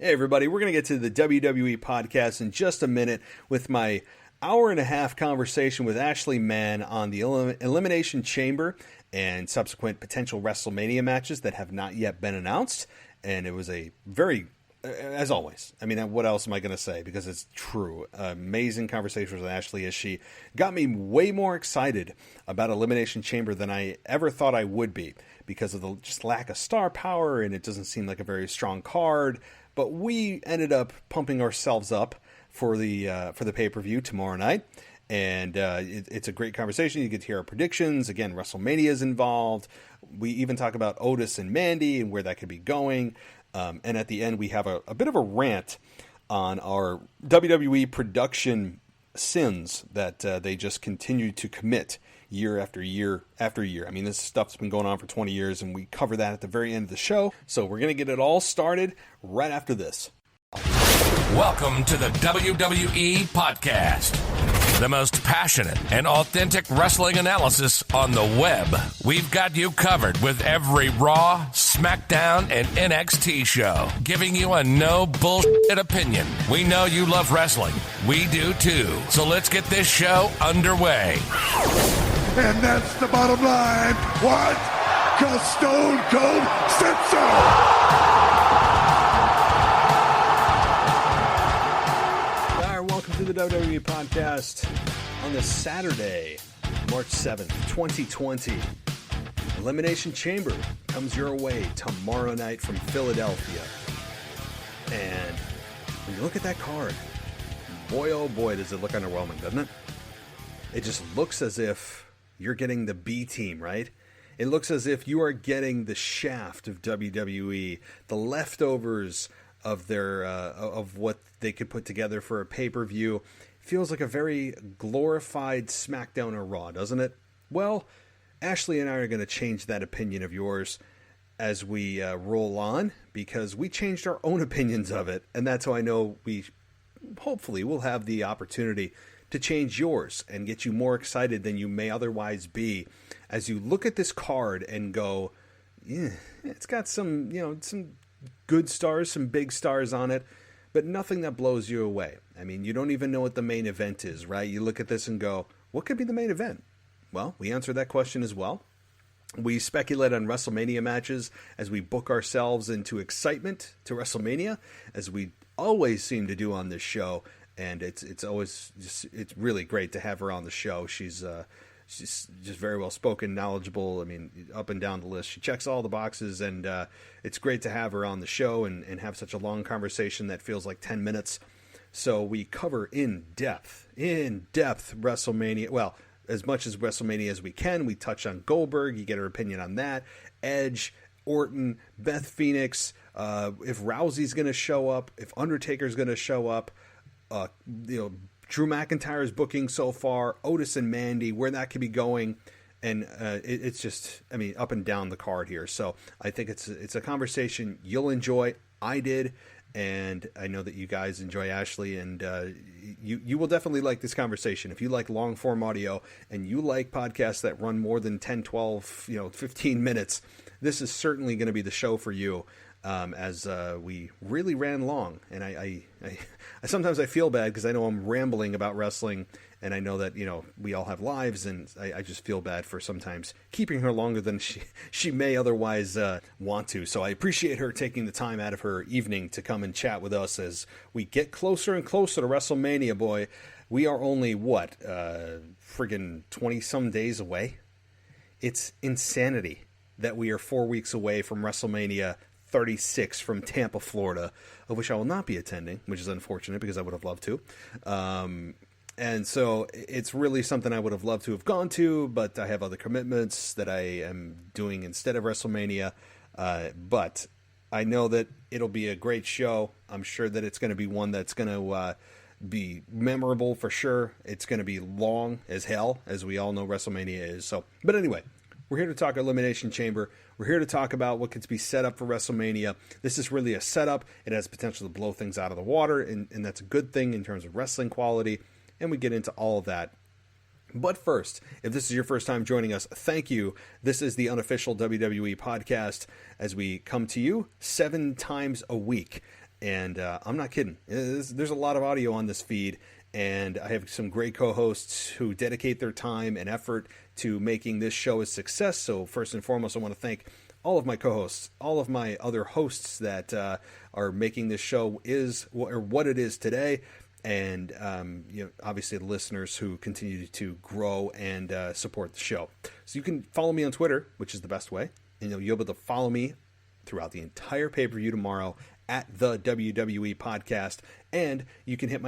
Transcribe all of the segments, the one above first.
Hey everybody, we're going to get to the WWE podcast in just a minute with my hour-and-a-half conversation with Ashley Mann on the Elimination Chamber and subsequent potential WrestleMania matches that have not yet been announced. And it was a very, as always, I mean, what else am I going to say? Because it's true. Amazing conversation with Ashley as she got me way more excited about Elimination Chamber than I ever thought I would be because of the just lack of star power, and it doesn't seem like a very strong card. But we ended up pumping ourselves up for the pay-per-view tomorrow night, and it's a great conversation. You get to hear our predictions. Again, WrestleMania is involved. We even talk about Otis and Mandy and where that could be going. And at the end, we have a bit of a rant on our WWE production sins that they just continue to commit year after year after year. I mean, this stuff's been going on for 20 years, and we cover that at the very end of the show. So we're going to get it all started right after this. Welcome to the WWE Podcast, the most passionate and authentic wrestling analysis on the web. We've got you covered with every Raw, SmackDown, and NXT show, giving you a no bullshit opinion. We know you love wrestling. We do too. So let's get this show underway. And that's the bottom line. What? 'Cause Stone Cold said so. Welcome to the WWE Podcast on this Saturday, March 7th, 2020. Elimination Chamber comes your way tomorrow night from Philadelphia. And when you look at that card, boy oh boy does it look underwhelming, doesn't it? It just looks as if you're getting the B team, right? It looks as if you are getting the shaft of WWE, the leftovers of their of what they could put together for a pay-per-view. Feels like a very glorified SmackDown or Raw, doesn't it? Well, Ashley and I are going to change that opinion of yours as we roll on, because we changed our own opinions of it, and that's how I know we hopefully will have the opportunity to change yours and get you more excited than you may otherwise be as you look at this card and go, yeah, it's got some, some good stars, some big stars on it, but nothing that blows you away. I mean, you don't even know what the main event is, right? You look at this and go, what could be the main event? Well, we answer that question as well. We speculate on WrestleMania matches as we book ourselves into excitement to WrestleMania, as we always seem to do on this show. And it's always it's really great to have her on the show. She's just very well spoken, knowledgeable. I mean, up and down the list, she checks all the boxes, and it's great to have her on the show and have such a long conversation that feels like 10 minutes. So we cover in depth WrestleMania. Well, as much as WrestleMania as we can. We touch on Goldberg. You get her opinion on that. Edge, Orton, Beth Phoenix. If Rousey's going to show up, if Undertaker's going to show up. Drew McIntyre's booking so far, Otis and Mandy, where that could be going, and it's just, I mean, up and down the card here. So I think it's a conversation you'll enjoy. I did, and I know that you guys enjoy Ashley, and you will definitely like this conversation. If you like long form audio and you like podcasts that run more than 10, 12, 15 minutes, this is certainly going to be the show for you. As we really ran long, and I sometimes I feel bad because I know I'm rambling about wrestling, and I know that we all have lives, and I just feel bad for sometimes keeping her longer than she may otherwise want to. So I appreciate her taking the time out of her evening to come and chat with us as we get closer and closer to WrestleMania. Boy, we are only friggin' 20-some days away. It's insanity that we are 4 weeks away from WrestleMania 36 from Tampa, Florida, of which I will not be attending, which is unfortunate because I would have loved to. And so it's really something I would have loved to have gone to, but I have other commitments that I am doing instead of WrestleMania. But I know that it'll be a great show. I'm sure that it's going to be one that's going to be memorable for sure. It's going to be long as hell, as we all know WrestleMania is. So, but anyway, we're here to talk Elimination Chamber. We're here to talk about what could be set up for WrestleMania. This is really a setup. It has potential to blow things out of the water, and that's a good thing in terms of wrestling quality, and we get into all of that. But first, if this is your first time joining us, thank you. This is the Unofficial WWE Podcast, as we come to you 7 times a week. And I'm not kidding. There's a lot of audio on this feed, and I have some great co-hosts who dedicate their time and effort to making this show a success. So first and foremost, I want to thank all of my co-hosts, all of my other hosts that are making this show what it is today. And obviously the listeners who continue to grow and support the show. So you can follow me on Twitter, which is the best way. And you'll be able to follow me throughout the entire pay-per-view tomorrow at the WWE Podcast. And you can hit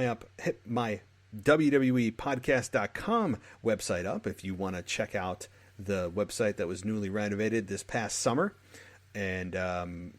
my WWEpodcast.com website up if you want to check out the website that was newly renovated this past summer. And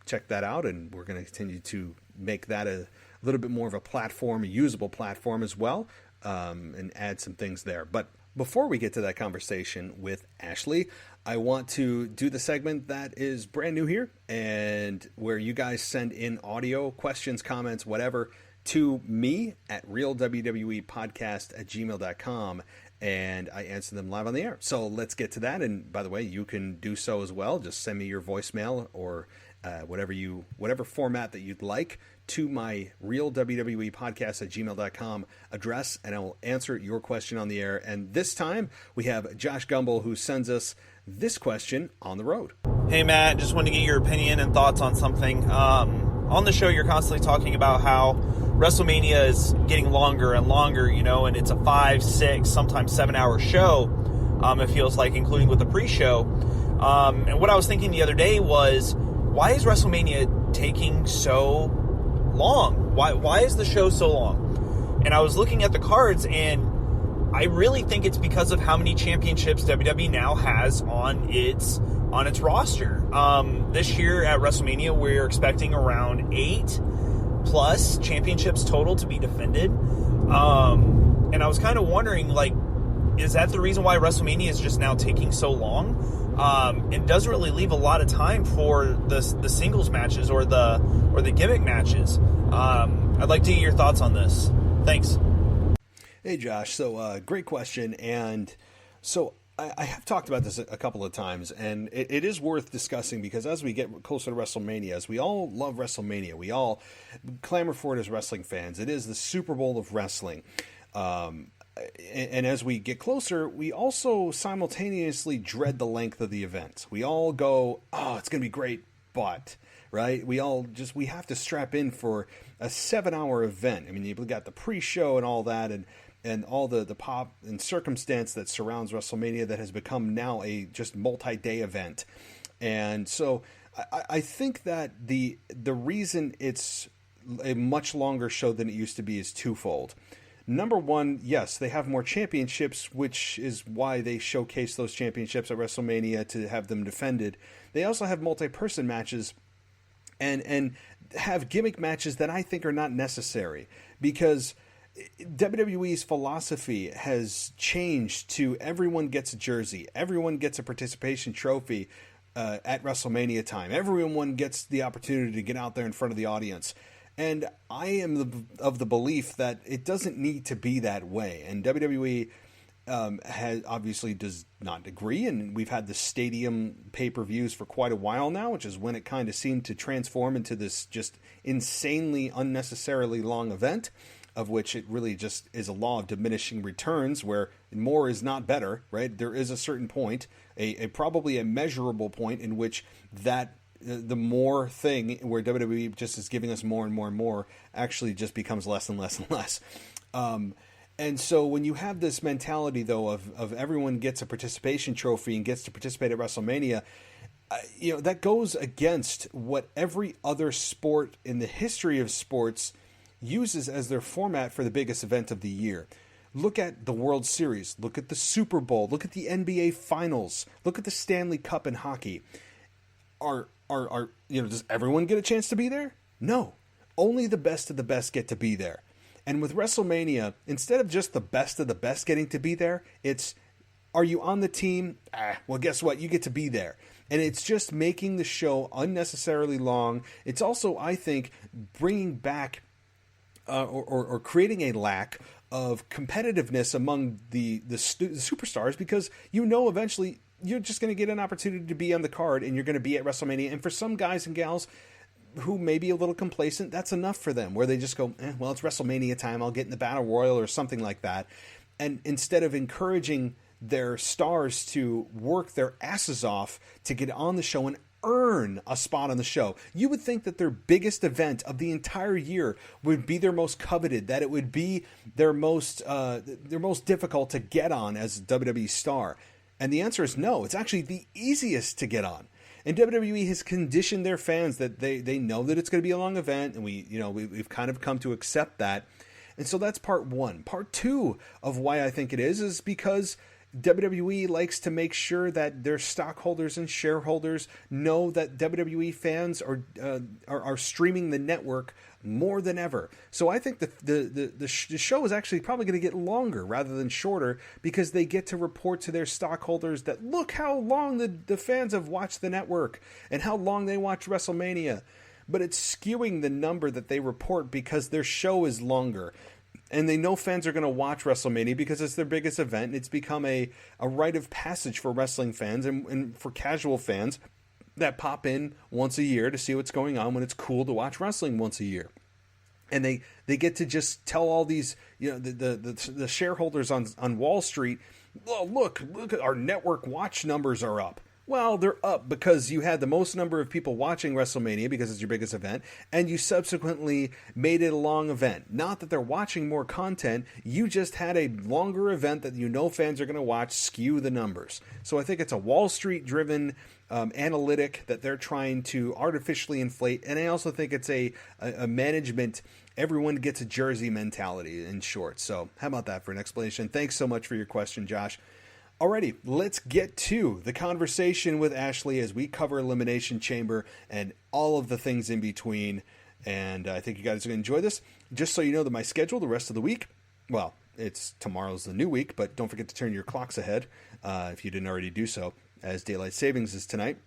check that out. And we're going to continue to make that a little bit more of a platform, a usable platform as well, and add some things there. But before we get to that conversation with Ashley, I want to do the segment that is brand new here, and where you guys send in audio, questions, comments, whatever, to me at realwwepodcast@gmail.com, and I answer them live on the air. So let's get to that. And by the way, you can do so as well. Just send me your voicemail or whatever format that you'd like to my realwwepodcast@gmail.com address, and I will answer your question on the air. And this time we have Josh Gumble, who sends us this question on the road. Hey Matt, just wanted to get your opinion and thoughts on something. On the show, you're constantly talking about how WrestleMania is getting longer and longer, and it's a 5, 6, sometimes 7-hour show. It feels like, including with the pre-show. And what I was thinking the other day was, why is WrestleMania taking so long? Why is the show so long? And I was looking at the cards, and I really think it's because of how many championships WWE now has on its roster. This year at WrestleMania, we're expecting around 8+ championships total to be defended. And I was kind of wondering, is that the reason why WrestleMania is just now taking so long? It doesn't really leave a lot of time for the singles matches or the gimmick matches. I'd like to get your thoughts on this. Thanks. Hey Josh, so great question. And so I have talked about this a couple of times, and it is worth discussing, because as we get closer to WrestleMania, as we all love WrestleMania, we all clamor for it as wrestling fans. It is the Super Bowl of wrestling. And as we get closer, we also simultaneously dread the length of the event. We all go, oh, it's going to be great, but, right? We have to strap in for a 7-hour event. I mean, you've got the pre-show and all that, and all the pop and circumstance that surrounds WrestleMania that has become now a just multi-day event. And so I think that the reason it's a much longer show than it used to be is twofold. Number one, yes, they have more championships, which is why they showcase those championships at WrestleMania to have them defended. They also have multi-person matches and have gimmick matches that I think are not necessary, because WWE's philosophy has changed to everyone gets a jersey, everyone gets a participation trophy at WrestleMania time, everyone gets the opportunity to get out there in front of the audience. And I am of the belief that it doesn't need to be that way. And WWE obviously does not agree. And we've had the stadium pay-per-views for quite a while now, which is when it kind of seemed to transform into this just insanely, unnecessarily long event, of which it really just is a law of diminishing returns, where more is not better, right? There is a certain point, probably a measurable point in which that the more thing where WWE just is giving us more and more and more actually just becomes less and less and less. And so when you have this mentality, though, of everyone gets a participation trophy and gets to participate at WrestleMania, that goes against what every other sport in the history of sports uses as their format for the biggest event of the year. Look at the World Series. Look at the Super Bowl. Look at the NBA Finals. Look at the Stanley Cup in hockey. Does everyone get a chance to be there? No. Only the best of the best get to be there. And with WrestleMania, instead of just the best of the best getting to be there, it's, are you on the team? Well, guess what? You get to be there. And it's just making the show unnecessarily long. It's also, I think, bringing back or creating a lack of competitiveness among the superstars, because eventually you're just going to get an opportunity to be on the card and you're going to be at WrestleMania. And for some guys and gals, who may be a little complacent, that's enough for them, where they just go, well, it's WrestleMania time, I'll get in the Battle Royal or something like that. And instead of encouraging their stars to work their asses off to get on the show and earn a spot on the show, you would think that their biggest event of the entire year would be their most coveted, that it would be their most difficult to get on as a WWE star. And the answer is no. It's actually the easiest to get on. And WWE has conditioned their fans that they know that it's going to be a long event, and we've kind of come to accept that. And so that's part one. Part two of why I think it is because WWE likes to make sure that their stockholders and shareholders know that WWE fans are streaming the network more than ever. So I think the show is actually probably going to get longer rather than shorter, because they get to report to their stockholders that look how long the fans have watched the network and how long they watch WrestleMania. But it's skewing the number that they report because their show is longer. And they know fans are going to watch WrestleMania because it's their biggest event. And it's become a rite of passage for wrestling fans and for casual fans that pop in once a year to see what's going on when it's cool to watch wrestling once a year. And they get to just tell all these, the shareholders on Wall Street, oh, look at our network watch numbers are up. Well, they're up because you had the most number of people watching WrestleMania because it's your biggest event, and you subsequently made it a long event. Not that they're watching more content, you just had a longer event that fans are going to watch skew the numbers. So I think it's a Wall Street-driven analytic that they're trying to artificially inflate, and I also think it's a management, everyone gets a jersey mentality, in short. So how about that for an explanation? Thanks so much for your question, Josh. Alrighty, let's get to the conversation with Ashley as we cover Elimination Chamber and all of the things in between. And I think you guys are going to enjoy this. Just so you know that my schedule the rest of the week, well, tomorrow's the new week, but don't forget to turn your clocks ahead if you didn't already do so, as Daylight Savings is tonight.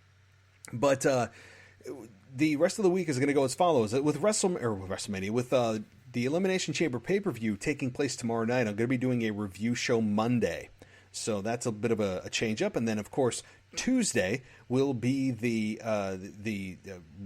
But the rest of the week is going to go as follows. With WrestleMania, with the Elimination Chamber pay-per-view taking place tomorrow night, I'm going to be doing a review show Monday. So that's a bit of a change up. And then, of course, Tuesday will be the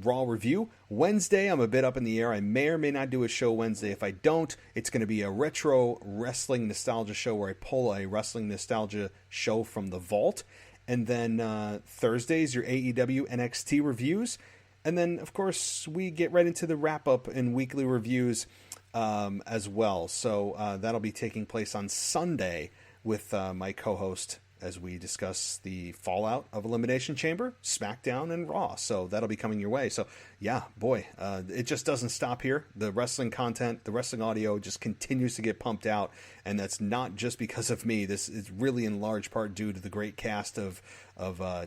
Raw review. Wednesday, I'm a bit up in the air. I may or may not do a show Wednesday. If I don't, it's going to be a retro wrestling nostalgia show where I pull a wrestling nostalgia show from the vault. And then Thursdays, your AEW NXT reviews. And then, of course, we get right into the wrap-up and weekly reviews as well. So that'll be taking place on Sunday with my co-host as we discuss the fallout of Elimination Chamber, SmackDown, and Raw. So that'll be coming your way. So yeah, boy, it just doesn't stop here. The wrestling content, the wrestling audio just continues to get pumped out. And that's not just because of me. This is really in large part due to the great cast of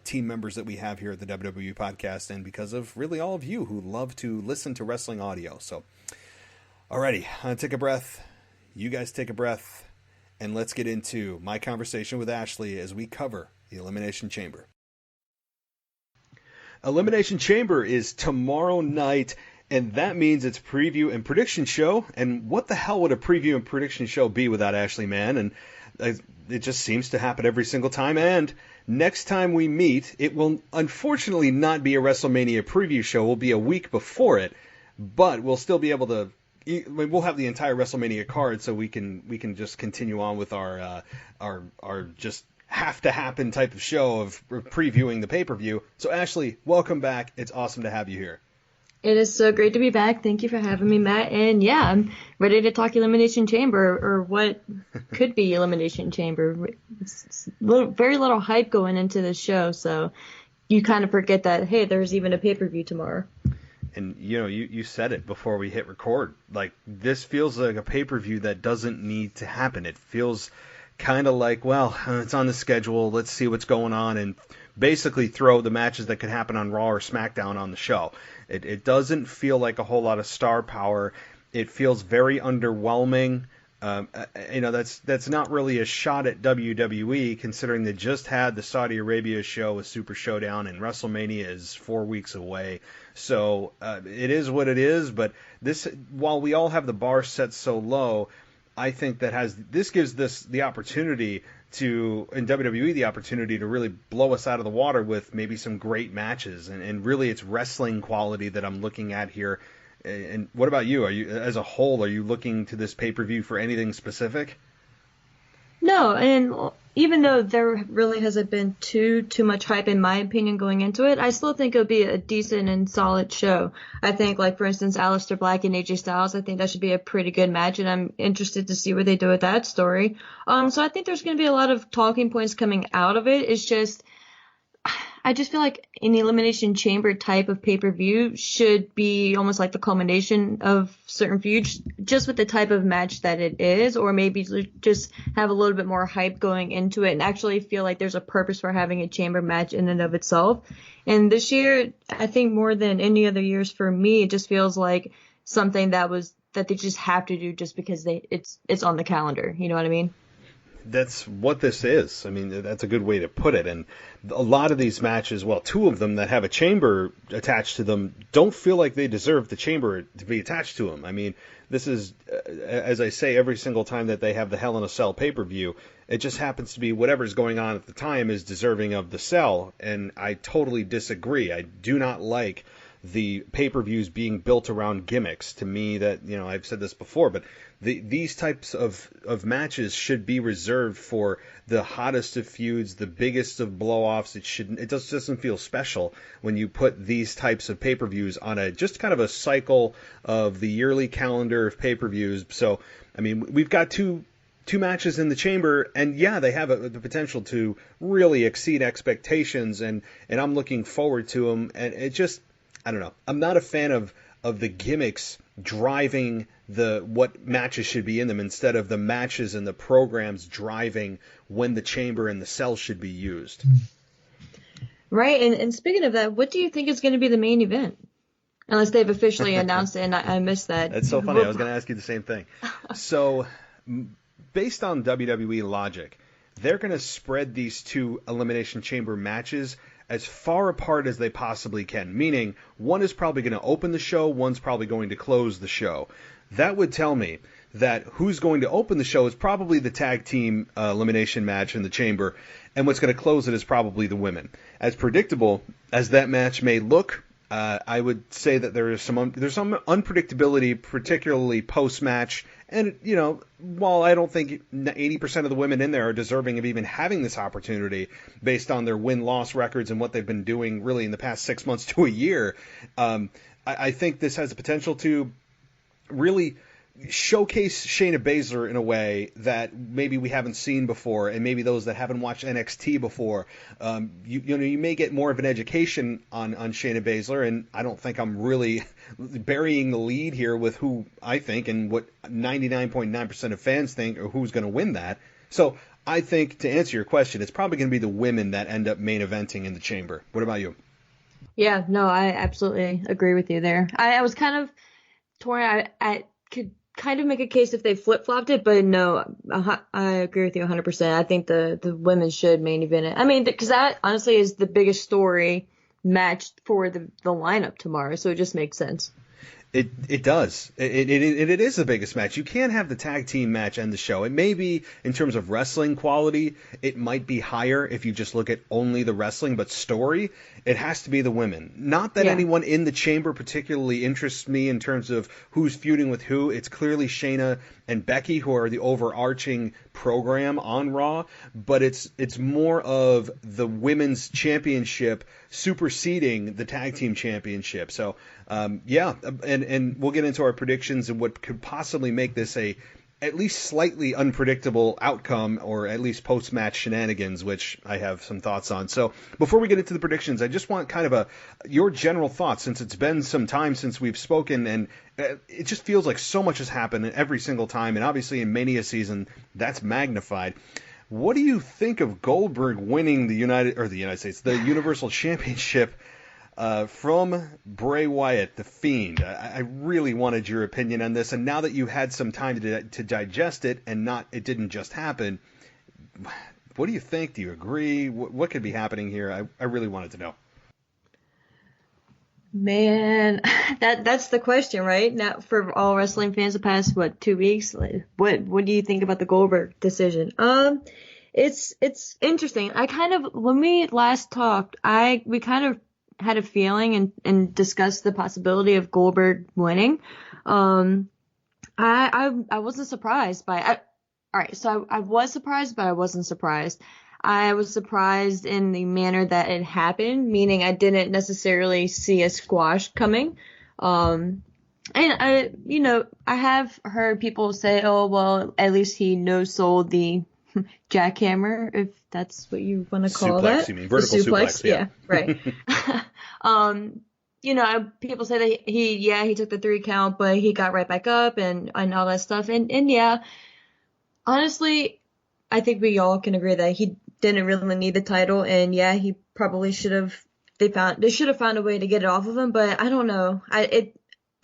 team members that we have here at the WWE Podcast, and because of really all of you who love to listen to wrestling audio. So alrighty, take a breath. You guys take a breath. And let's get into my conversation with Ashley as we cover the Elimination Chamber. Elimination Chamber is tomorrow night, and that means it's preview and prediction show. And what the hell would a preview and prediction show be without Ashley Mann? And it just seems to happen every single time. And next time we meet, it will unfortunately not be a WrestleMania preview show. It will be a week before it, but we'll still be able to. We'll have the entire WrestleMania card, so we can just continue on with our just have to happen type of show of previewing the pay-per-view. So Ashley, welcome back. It's awesome to have you here. It is so great to be back. Thank you for having me, Matt. And yeah, I'm ready to talk Elimination Chamber, or what could be Elimination Chamber. Very little hype going into this show, so you kind of forget that, hey, there's even a pay-per-view tomorrow. And, you said it before we hit record. Like, this feels like a pay-per-view that doesn't need to happen. It feels kind of like, well, it's on the schedule. Let's see what's going on. And basically throw the matches that could happen on Raw or SmackDown on the show. It doesn't feel like a whole lot of star power. It feels very underwhelming. That's not really a shot at WWE, considering they just had the Saudi Arabia show with Super Showdown, and WrestleMania is 4 weeks away. So it is what it is. But this, while we all have the bar set so low, I think this gives the opportunity in WWE the opportunity to really blow us out of the water with maybe some great matches, and really it's wrestling quality that I'm looking at here. And what about you? As a whole, are you looking to this pay-per-view for anything specific? No, and even though there really hasn't been too much hype in my opinion going into it, I still think it'll be a decent and solid show. I think, like, for instance, Aleister Black and AJ Styles, I think that should be a pretty good match, and I'm interested to see what they do with that story. So I think there's going to be a lot of talking points coming out of it. It's just, I just feel like an Elimination Chamber type of pay-per-view should be almost like the culmination of certain feuds, just with the type of match that it is, or maybe just have a little bit more hype going into it and actually feel like there's a purpose for having a chamber match in and of itself. And this year, I think more than any other years for me, it just feels like something that they just have to do just because it's on the calendar. You know what I mean? That's what this is. I mean, that's a good way to put it. And a lot of these matches, well, two of them that have a chamber attached to them don't feel like they deserve the chamber to be attached to them. I mean, this is, as I say, every single time that they have the Hell in a Cell pay-per-view, it just happens to be whatever's going on at the time is deserving of the cell. And I totally disagree. I do not like the pay-per-views being built around gimmicks. To me, that, I've said this before, but these types of matches should be reserved for the hottest of feuds, the biggest of blow-offs. It just doesn't feel special when you put these types of pay-per-views on just kind of a cycle of the yearly calendar of pay-per-views. So, I mean, we've got two matches in the chamber, and yeah, they have the potential to really exceed expectations, and I'm looking forward to them. And it just, I don't know. I'm not a fan of the gimmicks driving what matches should be in them instead of the matches and the programs driving when the chamber and the cell should be used. Right, and speaking of that, what do you think is going to be the main event? Unless they've officially announced it, and I missed that. That's so funny. I was going to ask you the same thing. So, based on WWE logic, they're going to spread these two Elimination Chamber matches as far apart as they possibly can, meaning one is probably going to open the show, one's probably going to close the show. That would tell me that who's going to open the show is probably the tag team elimination match in the chamber, and what's going to close it is probably the women. As predictable as that match may look, I would say that there's some unpredictability, particularly post-match. And, while I don't think 80% of the women in there are deserving of even having this opportunity based on their win-loss records and what they've been doing really in the past 6 months to a year, I think this has the potential to really showcase Shayna Baszler in a way that maybe we haven't seen before, and maybe those that haven't watched NXT before, you may get more of an education on Shayna Baszler, and I don't think I'm really burying the lead here with who I think and what 99.9% of fans think or who's going to win that. So I think, to answer your question, it's probably going to be the women that end up main eventing in the chamber. What about you? Yeah, no, I absolutely agree with you there. I was kind of torn. I could kind of make a case if they flip-flopped it, but no, I agree with you 100%. I think the women should main event it. I mean, because that honestly is the biggest story match for the lineup tomorrow, so it just makes sense. It does. It is the biggest match. You can't have the tag team match end the show. It may be, in terms of wrestling quality, it might be higher if you just look at only the wrestling, but story, it has to be the women. Not that anyone in the chamber particularly interests me in terms of who's feuding with who. It's clearly Shayna and Becky who are the overarching program on Raw, but it's more of the women's championship superseding the tag team championship. So, and we'll get into our predictions and what could possibly make this a at least slightly unpredictable outcome, or at least post-match shenanigans, which I have some thoughts on. So before we get into the predictions, I just want kind of your general thoughts, since it's been some time since we've spoken, and it just feels like so much has happened every single time, and obviously in Mania season, that's magnified. What do you think of Goldberg winning the Universal Championship from Bray Wyatt, the Fiend? I really wanted your opinion on this, and now that you had some time to digest it, and it didn't just happen, what do you think? Do you agree? What could be happening here? I really wanted to know. Man, that's the question, right? Now, for all wrestling fans the past, 2 weeks? Like, what do you think about the Goldberg decision? It's interesting. When we last talked, we kind of had a feeling and discussed the possibility of Goldberg winning. I wasn't surprised by all right, so I was surprised, but I wasn't surprised. I was surprised in the manner that it happened, meaning I didn't necessarily see a squash coming. And I have heard people say, oh, well, at least he no-sold the jackhammer, if that's what you want to call suplex, that. You mean vertical suplex, yeah, right. People say that he took the 3 count, but he got right back up and all that stuff. And yeah, honestly, I think we all can agree that he didn't really need the title, and yeah, he probably should have. They should have found a way to get it off of him, but I don't know. I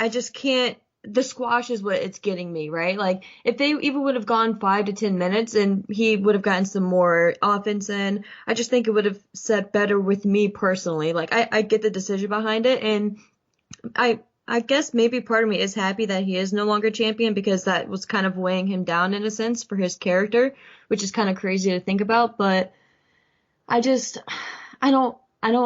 just can't. The squash is what it's getting me, right? Like, if they even would have gone 5 to 10 minutes and he would have gotten some more offense in, I just think it would have set better with me personally. Like, I get the decision behind it, and I guess maybe part of me is happy that he is no longer champion, because that was kind of weighing him down in a sense for his character, which is kind of crazy to think about. But I don't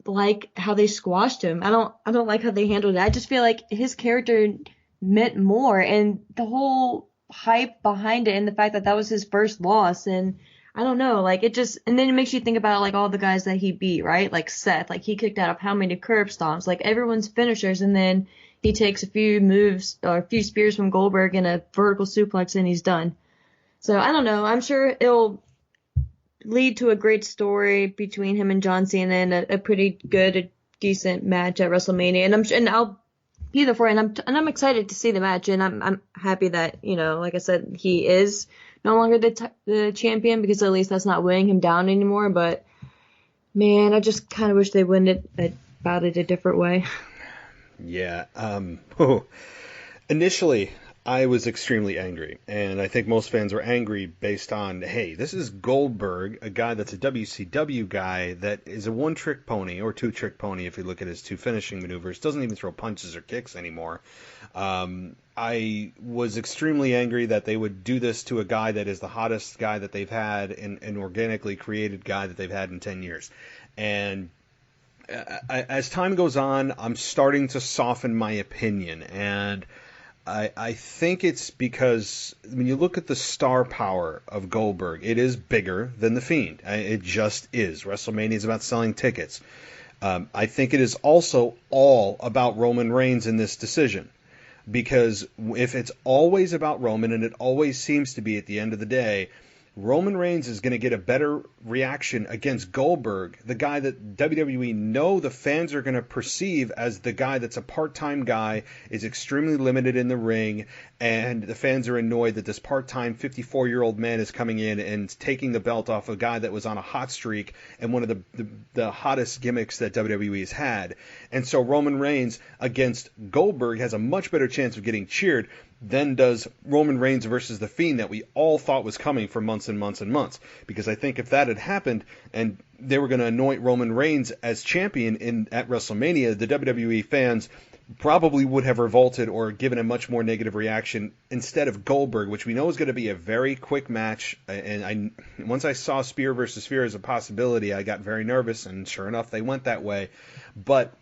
like how they squashed him. I don't like how they handled it. I just feel like his character meant more, and the whole hype behind it, and the fact that was his first loss, and I don't know, like, it just, and then it makes you think about, like, all the guys that he beat, right? Like Seth, like, he kicked out of how many curb stomps, like, everyone's finishers, and then he takes a few moves, or a few spears from Goldberg and a vertical suplex, and he's done. So, I don't know, I'm sure it'll lead to a great story between him and John Cena, and a pretty good, a decent match at WrestleMania, and I'll be there for it, and I'm excited to see the match, and I'm happy that, like I said, he is no longer the champion, because at least that's not weighing him down anymore. But man, I just kind of wish they went about it a different way. Yeah. Initially, I was extremely angry, and I think most fans were angry based on, hey, this is Goldberg, a guy that's a WCW guy that is a one-trick pony, or two-trick pony if you look at his 2 finishing maneuvers, doesn't even throw punches or kicks anymore. I was extremely angry that they would do this to a guy that is the hottest guy that they've had, and an organically created guy that they've had in 10 years. And as time goes on, I'm starting to soften my opinion, and I think it's because when you look at the star power of Goldberg, it is bigger than The Fiend. It just is. WrestleMania is about selling tickets. I think it is also all about Roman Reigns in this decision. Because if it's always about Roman, and it always seems to be at the end of the day, Roman Reigns is going to get a better reaction against Goldberg, the guy that WWE know the fans are going to perceive as the guy that's a part-time guy, is extremely limited in the ring, and the fans are annoyed that this part-time 54-year-old man is coming in and taking the belt off a guy that was on a hot streak and one of the hottest gimmicks that WWE has had. And so Roman Reigns against Goldberg has a much better chance of getting cheered than does Roman Reigns versus The Fiend that we all thought was coming for months and months and months. Because I think if that had happened and they were going to anoint Roman Reigns as champion at WrestleMania, the WWE fans probably would have revolted or given a much more negative reaction instead of Goldberg, which we know is going to be a very quick match. And once I saw Spear versus Spear as a possibility, I got very nervous, and sure enough, they went that way. But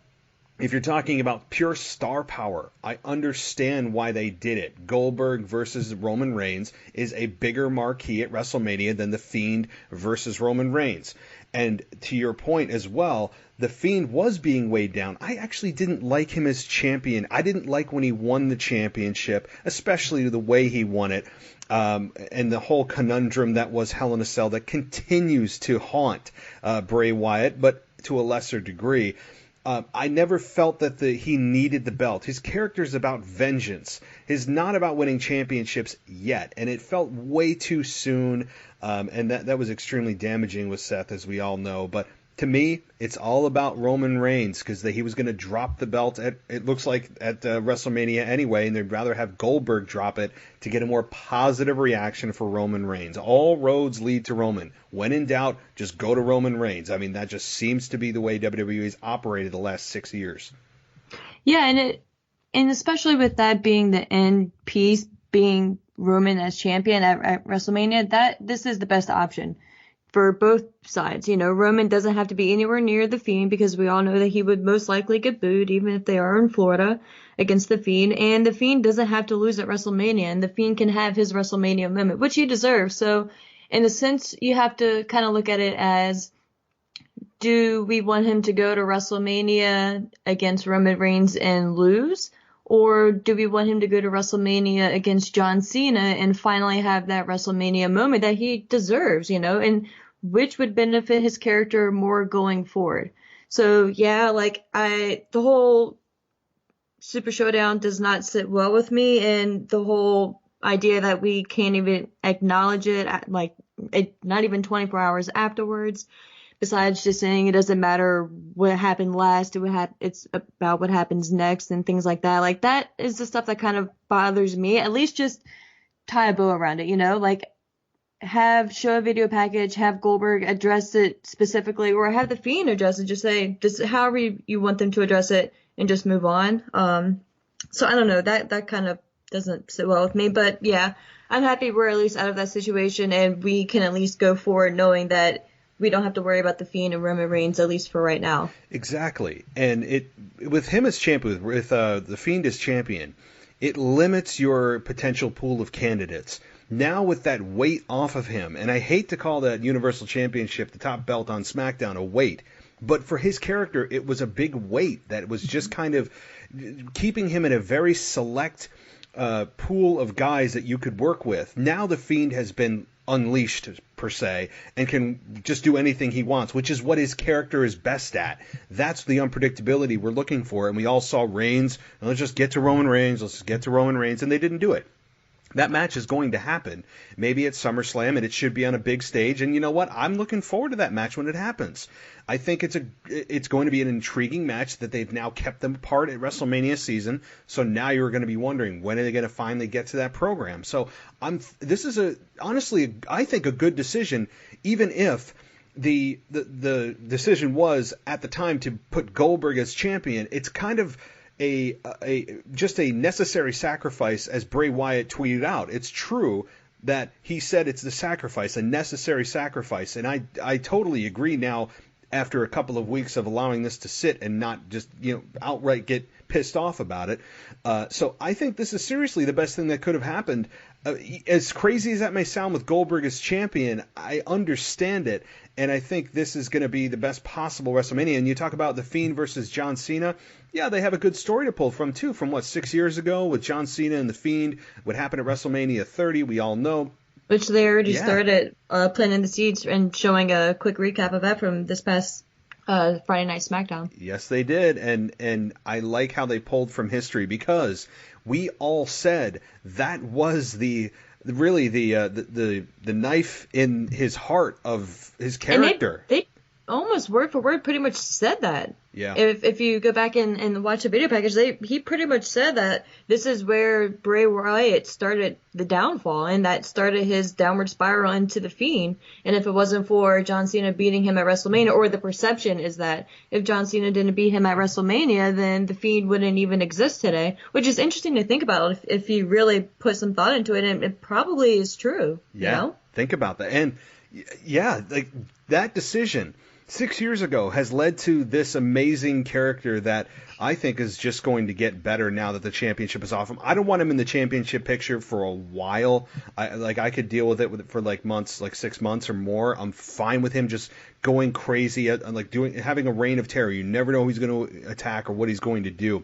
if you're talking about pure star power, I understand why they did it. Goldberg versus Roman Reigns is a bigger marquee at WrestleMania than The Fiend versus Roman Reigns. And to your point as well, The Fiend was being weighed down. I actually didn't like him as champion. I didn't like when he won the championship, especially the way he won it. And the whole conundrum that was Hell in a Cell that continues to haunt Bray Wyatt, but to a lesser degree. I never felt that he needed the belt. His character is about vengeance. He's not about winning championships yet, and it felt way too soon, and that was extremely damaging with Seth, as we all know. But to me, it's all about Roman Reigns, because he was going to drop the belt it looks like at WrestleMania anyway, and they'd rather have Goldberg drop it to get a more positive reaction for Roman Reigns. All roads lead to Roman. When in doubt, just go to Roman Reigns. I mean, that just seems to be the way WWE's operated the last 6 years. Yeah, and especially with that being the end piece, being Roman as champion at WrestleMania, this is the best option for both sides. You know, Roman doesn't have to be anywhere near the Fiend because we all know that he would most likely get booed even if they are in Florida against the Fiend. And the Fiend doesn't have to lose at WrestleMania, and the Fiend can have his WrestleMania moment, which he deserves. So in a sense, you have to kind of look at it as, do we want him to go to WrestleMania against Roman Reigns and lose? Or do we want him to go to WrestleMania against John Cena and finally have that WrestleMania moment that he deserves, you know, and which would benefit his character more going forward? So, yeah, like the whole Super Showdown does not sit well with me, and the whole idea that we can't even acknowledge it, not even 24 hours afterwards. Besides just saying it doesn't matter what happened last, it's about what happens next and things like that. Like, that is the stuff that kind of bothers me. At least just tie a bow around it, you know? Like, show a video package, have Goldberg address it specifically, or have the Fiend address it. Just say, just however you want them to address it, and just move on. So I don't know. That kind of doesn't sit well with me. But yeah, I'm happy we're at least out of that situation, and we can at least go forward knowing that we don't have to worry about the Fiend and Roman Reigns, at least for right now. Exactly. And with him as champion, with the Fiend as champion, it limits your potential pool of candidates. Now with that weight off of him, and I hate to call that Universal Championship, the top belt on SmackDown, a weight, but for his character, it was a big weight that was just kind of keeping him in a very select pool of guys that you could work with. Now the Fiend has been unleashed, per se, and can just do anything he wants, which is what his character is best at. That's the unpredictability we're looking for, and we all saw Reigns, let's just get to Roman Reigns, and they didn't do it. That match is going to happen, maybe at SummerSlam, and it should be on a big stage, and you know what? I'm looking forward to that match when it happens. I think it's going to be an intriguing match that they've now kept them apart at WrestleMania season, so now you're going to be wondering, when are they going to finally get to that program? So this is honestly, I think, a good decision, even if the decision was, at the time, to put Goldberg as champion. It's kind of just a necessary sacrifice, as Bray Wyatt tweeted out. It's true that he said it's the sacrifice, a necessary sacrifice, and I totally agree now, after a couple of weeks of allowing this to sit and not just outright get pissed off about it. So I think this is seriously the best thing that could have happened. As crazy as that may sound with Goldberg as champion, I understand it, and I think this is going to be the best possible WrestleMania. And you talk about the Fiend versus John Cena. Yeah, they have a good story to pull from, too, from 6 years ago with John Cena and the Fiend. What happened at WrestleMania 30, we all know. Which they already started planting the seeds and showing a quick recap of that from this past Friday Night SmackDown. Yes, they did, and I like how they pulled from history, because we all said that was the knife in his heart of his character. And they almost word for word pretty much said that. Yeah. If you go back and watch the video package, he pretty much said that this is where Bray Wyatt started the downfall, and that started his downward spiral into the Fiend. And if it wasn't for John Cena beating him at WrestleMania, or the perception is that if John Cena didn't beat him at WrestleMania, then the Fiend wouldn't even exist today, which is interesting to think about if you really put some thought into it, and it probably is true. Yeah, you know? Think about that. And yeah, like that decision 6 years ago has led to this amazing character that I think is just going to get better now that the championship is off him. I don't want him in the championship picture for a while. I could deal with it for months, 6 months or more. I'm fine with him just going crazy, having a reign of terror. You never know who he's going to attack or what he's going to do.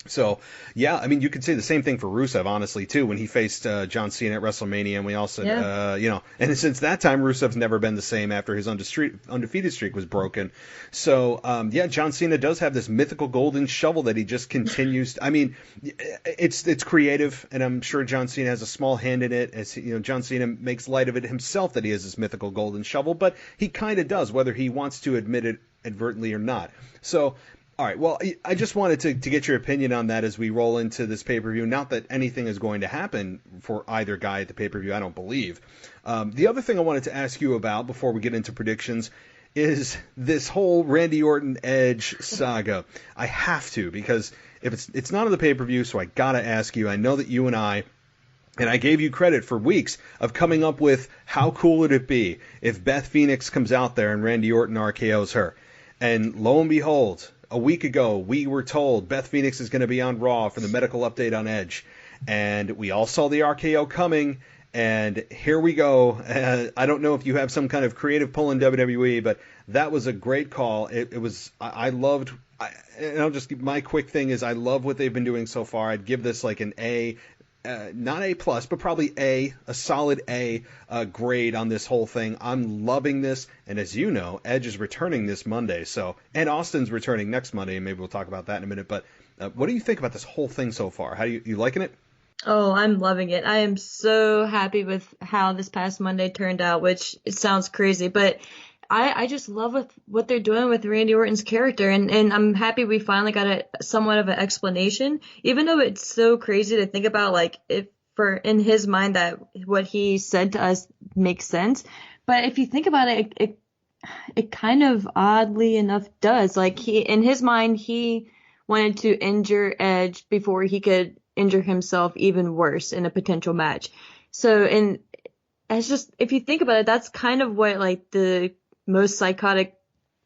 So, yeah, I mean, you could say the same thing for Rusev, honestly, too, when he faced John Cena at WrestleMania, and we all said, and since that time, Rusev's never been the same after his undefeated streak was broken. So, John Cena does have this mythical golden shovel that he just continues. I mean, it's creative, and I'm sure John Cena has a small hand in it, as John Cena makes light of it himself that he has this mythical golden shovel, but he kind of does, whether he wants to admit it advertently or not. So, all right, well, I just wanted to get your opinion on that as we roll into this pay-per-view. Not that anything is going to happen for either guy at the pay-per-view, I don't believe. The other thing I wanted to ask you about before we get into predictions is this whole Randy Orton Edge saga. I have to, because if it's not on the pay-per-view, so I gotta ask you. I know that you and I gave you credit for weeks of coming up with how cool would it be if Beth Phoenix comes out there and Randy Orton RKO's her. And lo and behold, a week ago, we were told Beth Phoenix is going to be on Raw for the medical update on Edge. And we all saw the RKO coming, and here we go. I don't know if you have some kind of creative pull in WWE, but that was a great call. It was, I loved, and I'll just, my quick thing is I love what they've been doing so far. I'd give this like an A. Not A+, but probably a solid A grade on this whole thing. I'm loving this, and as you know, Edge is returning this Monday, and Austin's returning next Monday, and maybe we'll talk about that in a minute, but what do you think about this whole thing so far? How you liking it? Oh, I'm loving it. I am so happy with how this past Monday turned out, which it sounds crazy, but I just love what they're doing with Randy Orton's character, and I'm happy we finally got a somewhat of an explanation, even though it's so crazy to think about, like, if for in his mind that what he said to us makes sense. But if you think about it, it kind of oddly enough does. Like, in his mind, he wanted to injure Edge before he could injure himself even worse in a potential match. So, and it's just, if you think about it, that's kind of what, like, the most psychotic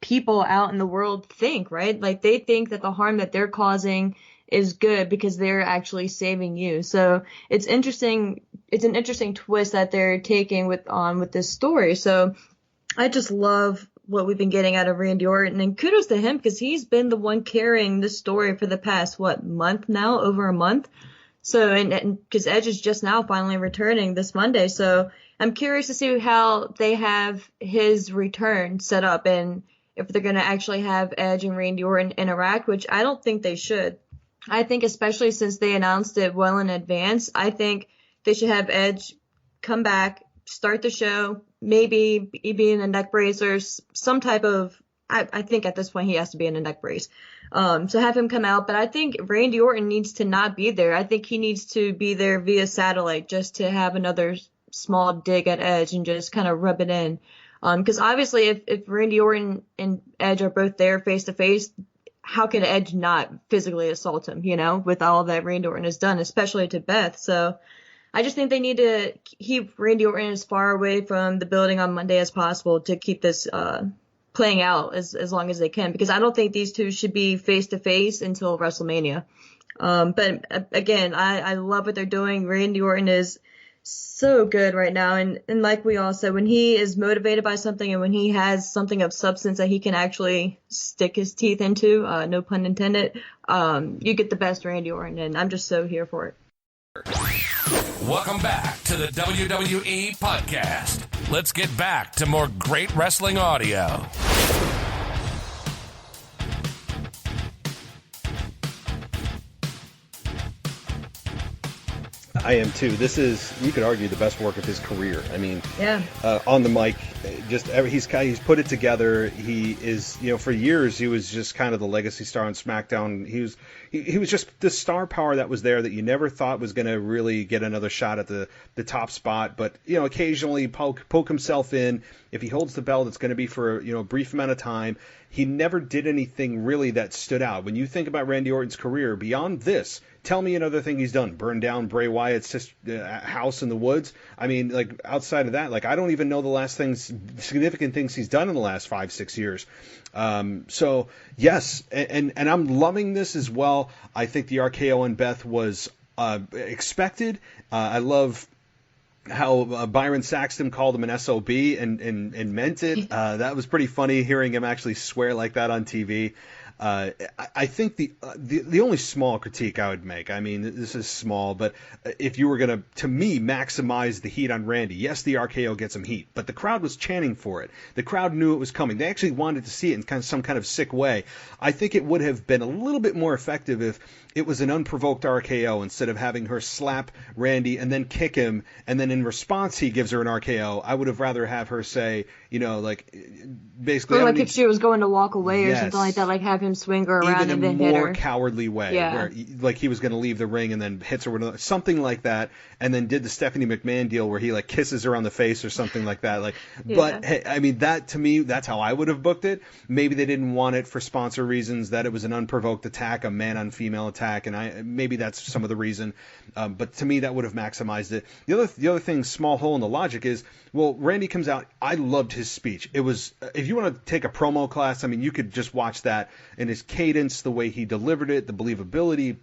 people out in the world think, right? Like, they think that the harm that they're causing is good because they're actually saving you. So it's interesting. It's an interesting twist that they're taking with this story. So I just love what we've been getting out of Randy Orton, and kudos to him because he's been the one carrying this story for the past, month now, over a month. So, and because Edge is just now finally returning this Monday. So I'm curious to see how they have his return set up and if they're going to actually have Edge and Randy Orton interact, which I don't think they should. I think especially since they announced it well in advance, I think they should have Edge come back, start the show, maybe be in a neck brace or some type of, I think at this point he has to be in a neck brace. So have him come out. But I think Randy Orton needs to not be there. I think he needs to be there via satellite just to have another small dig at Edge and just kind of rub it in. Because obviously if Randy Orton and Edge are both there face to face, how can Edge not physically assault him, with all that Randy Orton has done, especially to Beth. So I just think they need to keep Randy Orton as far away from the building on Monday as possible to keep this playing out as long as they can, because I don't think these two should be face to face until WrestleMania. But again, I love what they're doing. Randy Orton is so good right now. And like we all said, when he is motivated by something and when he has something of substance that he can actually stick his teeth into, no pun intended, you get the best Randy Orton. And I'm just so here for it. Welcome back to the WWE Podcast. Let's get back to more great wrestling audio. I am too. This is, you could argue, the best work of his career. I mean, yeah. On the mic, he's put it together. He is, for years he was just kind of the legacy star on SmackDown. He was just the star power that was there that you never thought was going to really get another shot at the top spot. But occasionally poke himself in. If he holds the belt, it's going to be for a brief amount of time. He never did anything really that stood out. When you think about Randy Orton's career, beyond this, tell me another thing he's done. Burn down Bray Wyatt's house in the woods. I mean, like, outside of that, like, I don't even know the last significant things he's done in the last 5-6 years. So, yes, and I'm loving this as well. I think the RKO on Beth was expected. I love how Byron Saxton called him an SOB and meant it. That was pretty funny hearing him actually swear like that on TV. I think the only small critique I would make, I mean, this is small, but if you were going to me, maximize the heat on Randy, yes, the RKO gets him heat, but the crowd was chanting for it. The crowd knew it was coming. They actually wanted to see it in some kind of sick way. I think it would have been a little bit more effective if it was an unprovoked RKO instead of having her slap Randy and then kick him, and then in response he gives her an RKO. I would have rather have her say, like basically. Or like if she was going to walk away or Yes. something like that, like have him swing her around and then hit her. Even a more cowardly way, where like he was going to leave the ring and then hits her with another, something like that, and then did the Stephanie McMahon deal where he like kisses her on the face or something like that. Like, but hey, I mean, that to me, that's how I would have booked it. Maybe they didn't want it for sponsor reasons, that it was an unprovoked attack, a man on female attack, and maybe that's some of the reason. But to me, that would have maximized it. The other thing, small hole in the logic is, well, Randy comes out. I loved his speech. It was, if you want to take a promo class, I mean, you could just watch that, and his cadence, the way he delivered it, the believability,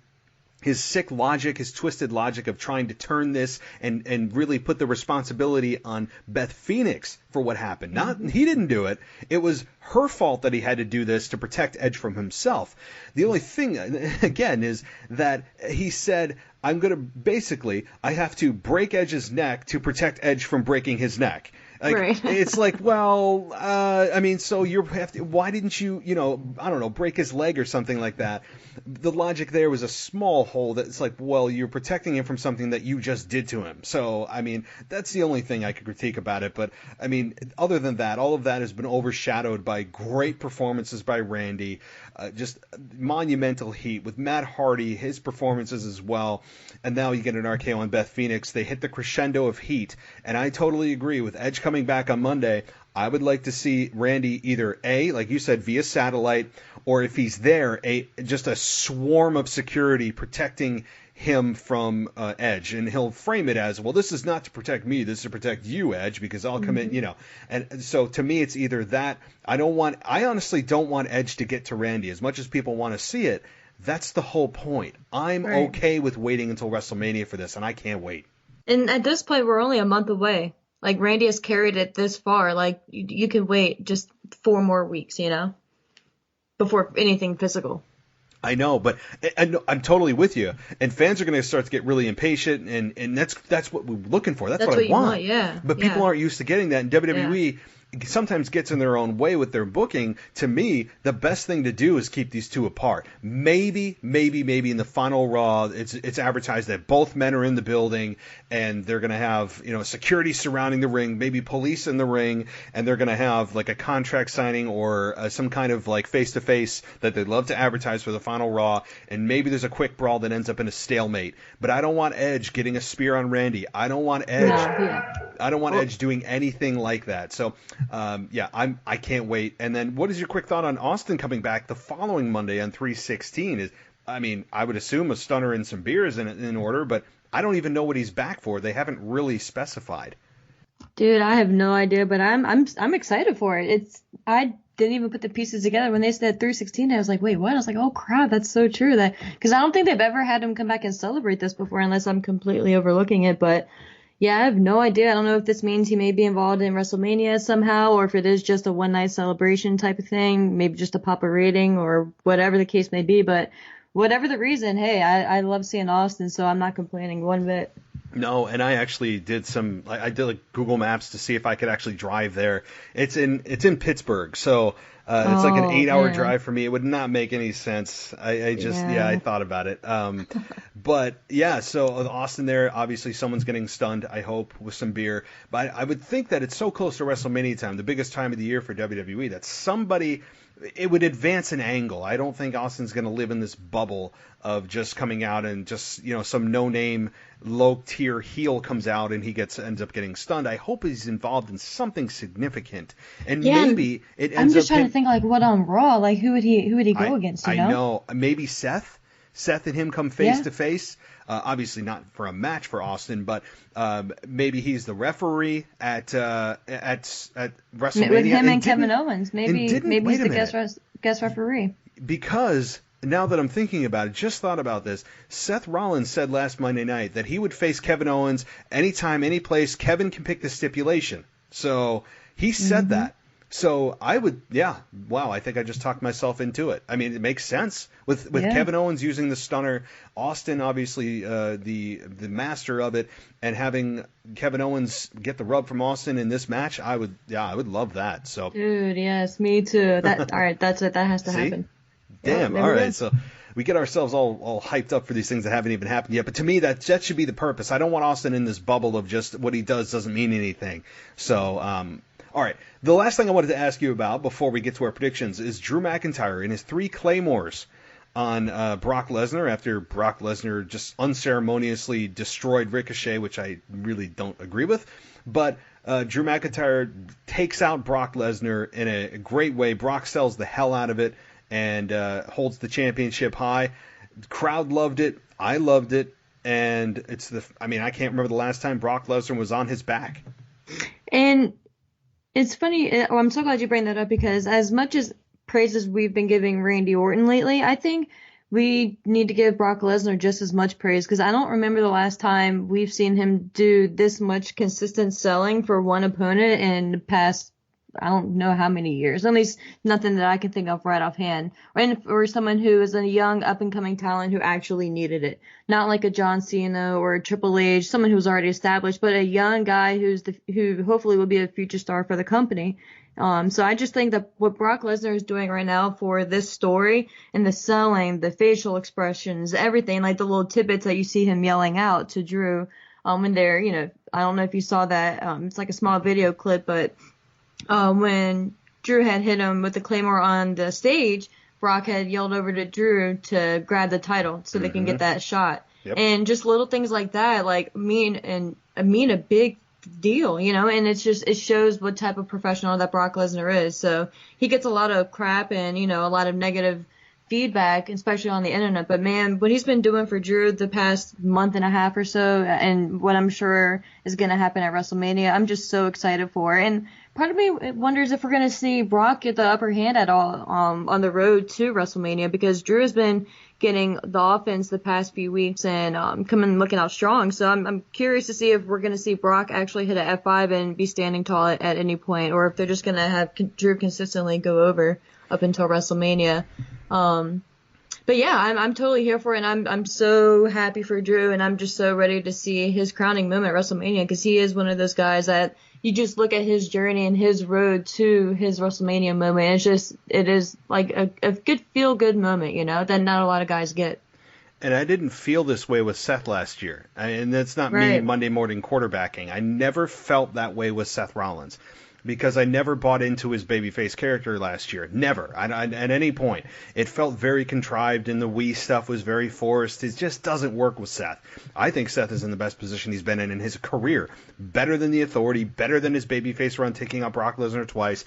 his sick logic, his twisted logic of trying to turn this and really put the responsibility on Beth Phoenix for what happened. He didn't do it. It was her fault that he had to do this to protect Edge from himself. The only thing, again, is that he said, I have to break Edge's neck to protect Edge from breaking his neck. Like, right. It's like, well, I mean, so why didn't you, I don't know, break his leg or something like that? The logic there was a small hole that it's like, well, you're protecting him from something that you just did to him. So, I mean, that's the only thing I could critique about it. But, I mean, other than that, all of that has been overshadowed by great performances by Randy, just monumental heat with Matt Hardy, his performances as well. And now you get an RKO on Beth Phoenix. They hit the crescendo of heat. And I totally agree with Edge coming back on Monday. I would like to see Randy either like you said, via satellite, or if he's there, just a swarm of security protecting him from Edge, and he'll frame it as, well, this is not to protect me, this is to protect you, Edge, because I'll come in, And so to me, it's either that. I honestly don't want Edge to get to Randy as much as people want to see it. That's the whole point. I'm okay with waiting until WrestleMania for this, and I can't wait. And at this point, we're only a month away. Like, Randy has carried it this far. Like, you can wait just 4 more weeks, before anything physical. I know, but I'm totally with you. And fans are going to start to get really impatient, and that's what we're looking for. That's what I want. Yeah. But people aren't used to getting that, and WWE sometimes gets in their own way with their booking. To me, the best thing to do is keep these two apart. Maybe in the final Raw, it's advertised that both men are in the building, and they're going to have security surrounding the ring, maybe police in the ring, and they're going to have like a contract signing or some kind of like face-to-face that they'd love to advertise for the final Raw, and maybe there's a quick brawl that ends up in a stalemate. But I don't want Edge getting a spear on Randy. I don't want Edge. I don't want Edge doing anything like that. So. I can't wait. And then, what is your quick thought on Austin coming back the following Monday on 3/16? I would assume a stunner and some beers in order, but I don't even know what he's back for. They haven't really specified. Dude, I have no idea, but I'm excited for it. I didn't even put the pieces together when they said 3/16. I was like, wait, what? I was like, oh crap, that's so true. Because I don't think they've ever had him come back and celebrate this before, unless I'm completely overlooking it, but. Yeah, I have no idea. I don't know if this means he may be involved in WrestleMania somehow, or if it is just a one-night celebration type of thing, maybe just a pop a rating or whatever the case may be. But whatever the reason, hey, I love seeing Austin, so I'm not complaining one bit. No, and I actually did I did like Google Maps to see if I could actually drive there. It's in Pittsburgh, so it's like an 8-hour drive for me. It would not make any sense. I thought about it. But yeah, so Austin there, obviously someone's getting stunned, I hope, with some beer. But I would think that it's so close to WrestleMania time, the biggest time of the year for WWE, that it would advance an angle. I don't think Austin's going to live in this bubble of just coming out and just, some no-name, low-tier heel comes out and he ends up getting stunned. I hope he's involved in something significant. And maybe it ends up... I'm just trying to think, like, what on Raw? Like, who would he go against, I know. Maybe Seth? Seth and him come face-to-face. Obviously not for a match for Austin, but maybe he's the referee at WrestleMania. With him and Kevin Owens. Maybe he's the guest referee. Because now that I'm thinking about it, just thought about this, Seth Rollins said last Monday night that he would face Kevin Owens anytime, any place. Kevin can pick the stipulation. So he said that. So I would, I think I just talked myself into it. I mean, it makes sense with Kevin Owens using the stunner, Austin obviously the master of it, and having Kevin Owens get the rub from Austin in this match. I would love that. So, dude, yes, me too. All right, that's it. That has to happen. Damn. All right, so we get ourselves all hyped up for these things that haven't even happened yet. But to me, that should be the purpose. I don't want Austin in this bubble of just what he does doesn't mean anything. So. All right. The last thing I wanted to ask you about before we get to our predictions is Drew McIntyre and his 3 claymores on Brock Lesnar after Brock Lesnar just unceremoniously destroyed Ricochet, which I really don't agree with. But Drew McIntyre takes out Brock Lesnar in a great way. Brock sells the hell out of it and holds the championship high. The crowd loved it. I loved it. And I can't remember the last time Brock Lesnar was on his back. And it's funny. I'm so glad you bring that up, because as much as praises we've been giving Randy Orton lately, I think we need to give Brock Lesnar just as much praise, because I don't remember the last time we've seen him do this much consistent selling for one opponent in the past, I don't know how many years. At least nothing that I can think of right offhand. Or someone who is a young up-and-coming talent who actually needed it. Not like a John Cena or a Triple H, someone who's already established, but a young guy who hopefully will be a future star for the company. So I just think that what Brock Lesnar is doing right now for this story and the selling, the facial expressions, everything, like the little tidbits that you see him yelling out to Drew, when they're, I don't know if you saw that, it's like a small video clip, but when Drew had hit him with the Claymore on the stage, Brock had yelled over to Drew to grab the title so they can get that shot. Yep. And just little things like that, mean a big deal, and it shows what type of professional that Brock Lesnar is. So he gets a lot of crap and, a lot of negative feedback, especially on the internet. But man, what he's been doing for Drew the past month and a half or so, and what I'm sure is going to happen at WrestleMania, I'm just so excited for. And part of me wonders if we're going to see Brock get the upper hand at all on the road to WrestleMania, because Drew has been getting the offense the past few weeks and coming looking out strong. So I'm curious to see if we're going to see Brock actually hit an F5 and be standing tall at any point, or if they're just going to have Drew consistently go over up until WrestleMania. But yeah, I'm totally here for it, and I'm so happy for Drew, and I'm just so ready to see his crowning moment at WrestleMania, because he is one of those guys that you just look at his journey and his road to his WrestleMania moment. It is like a good feel-good moment, that not a lot of guys get. And I didn't feel this way with Seth last year. And that's not me Monday morning quarterbacking. I never felt that way with Seth Rollins, because I never bought into his babyface character last year. Never. At any point. It felt very contrived, and the Wii stuff was very forced. It just doesn't work with Seth. I think Seth is in the best position he's been in his career. Better than the Authority, better than his babyface run, taking out Brock Lesnar twice.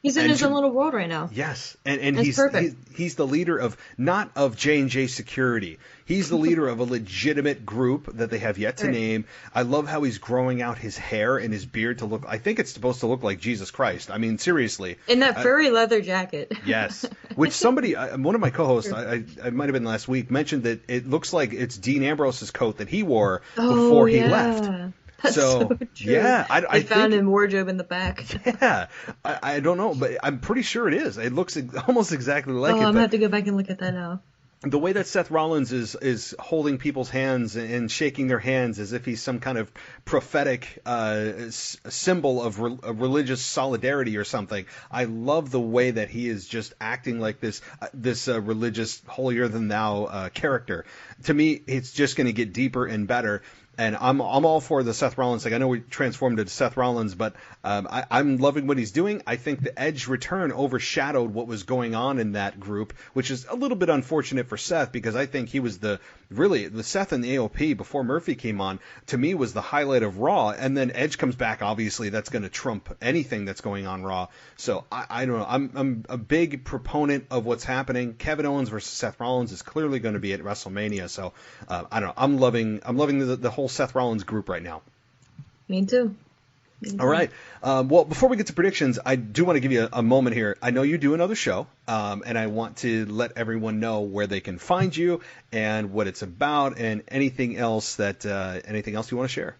He's in his own little world right now. Yes, and he's the leader of, not of J&J Security. He's the leader of a legitimate group that they have yet to name. I love how he's growing out his hair and his beard to look, I think it's supposed to look like Jesus Christ. I mean, seriously. In that furry leather jacket. Yes, which somebody, one of my co-hosts, I might have been last week, mentioned that it looks like it's Dean Ambrose's coat that he wore before he left. That's so true. Yeah, I found in wardrobe in the back. Yeah, I don't know, but I'm pretty sure it is. It looks almost exactly like it. I'm gonna have to go back and look at that now. The way that Seth Rollins is holding people's hands and shaking their hands as if he's some kind of prophetic symbol of religious solidarity or something. I love the way that he is just acting like this religious holier than thou character. To me, it's just going to get deeper and better. And I'm all for the Seth Rollins thing. I know we transformed it to Seth Rollins, but I'm loving what he's doing. I think the Edge return overshadowed what was going on in that group, which is a little bit unfortunate for Seth, because I think he was the Seth and the AOP before Murphy came on, to me, was the highlight of Raw. And then Edge comes back, obviously that's going to trump anything that's going on Raw. So I don't know. I'm a big proponent of what's happening. Kevin Owens versus Seth Rollins is clearly going to be at WrestleMania. So I don't know. I'm loving the whole Seth Rollins group right now. Me too. All right. Well, before we get to predictions, I do want to give you a moment here. I know you do another show, and I want to let everyone know where they can find you and what it's about, and anything else you want to share.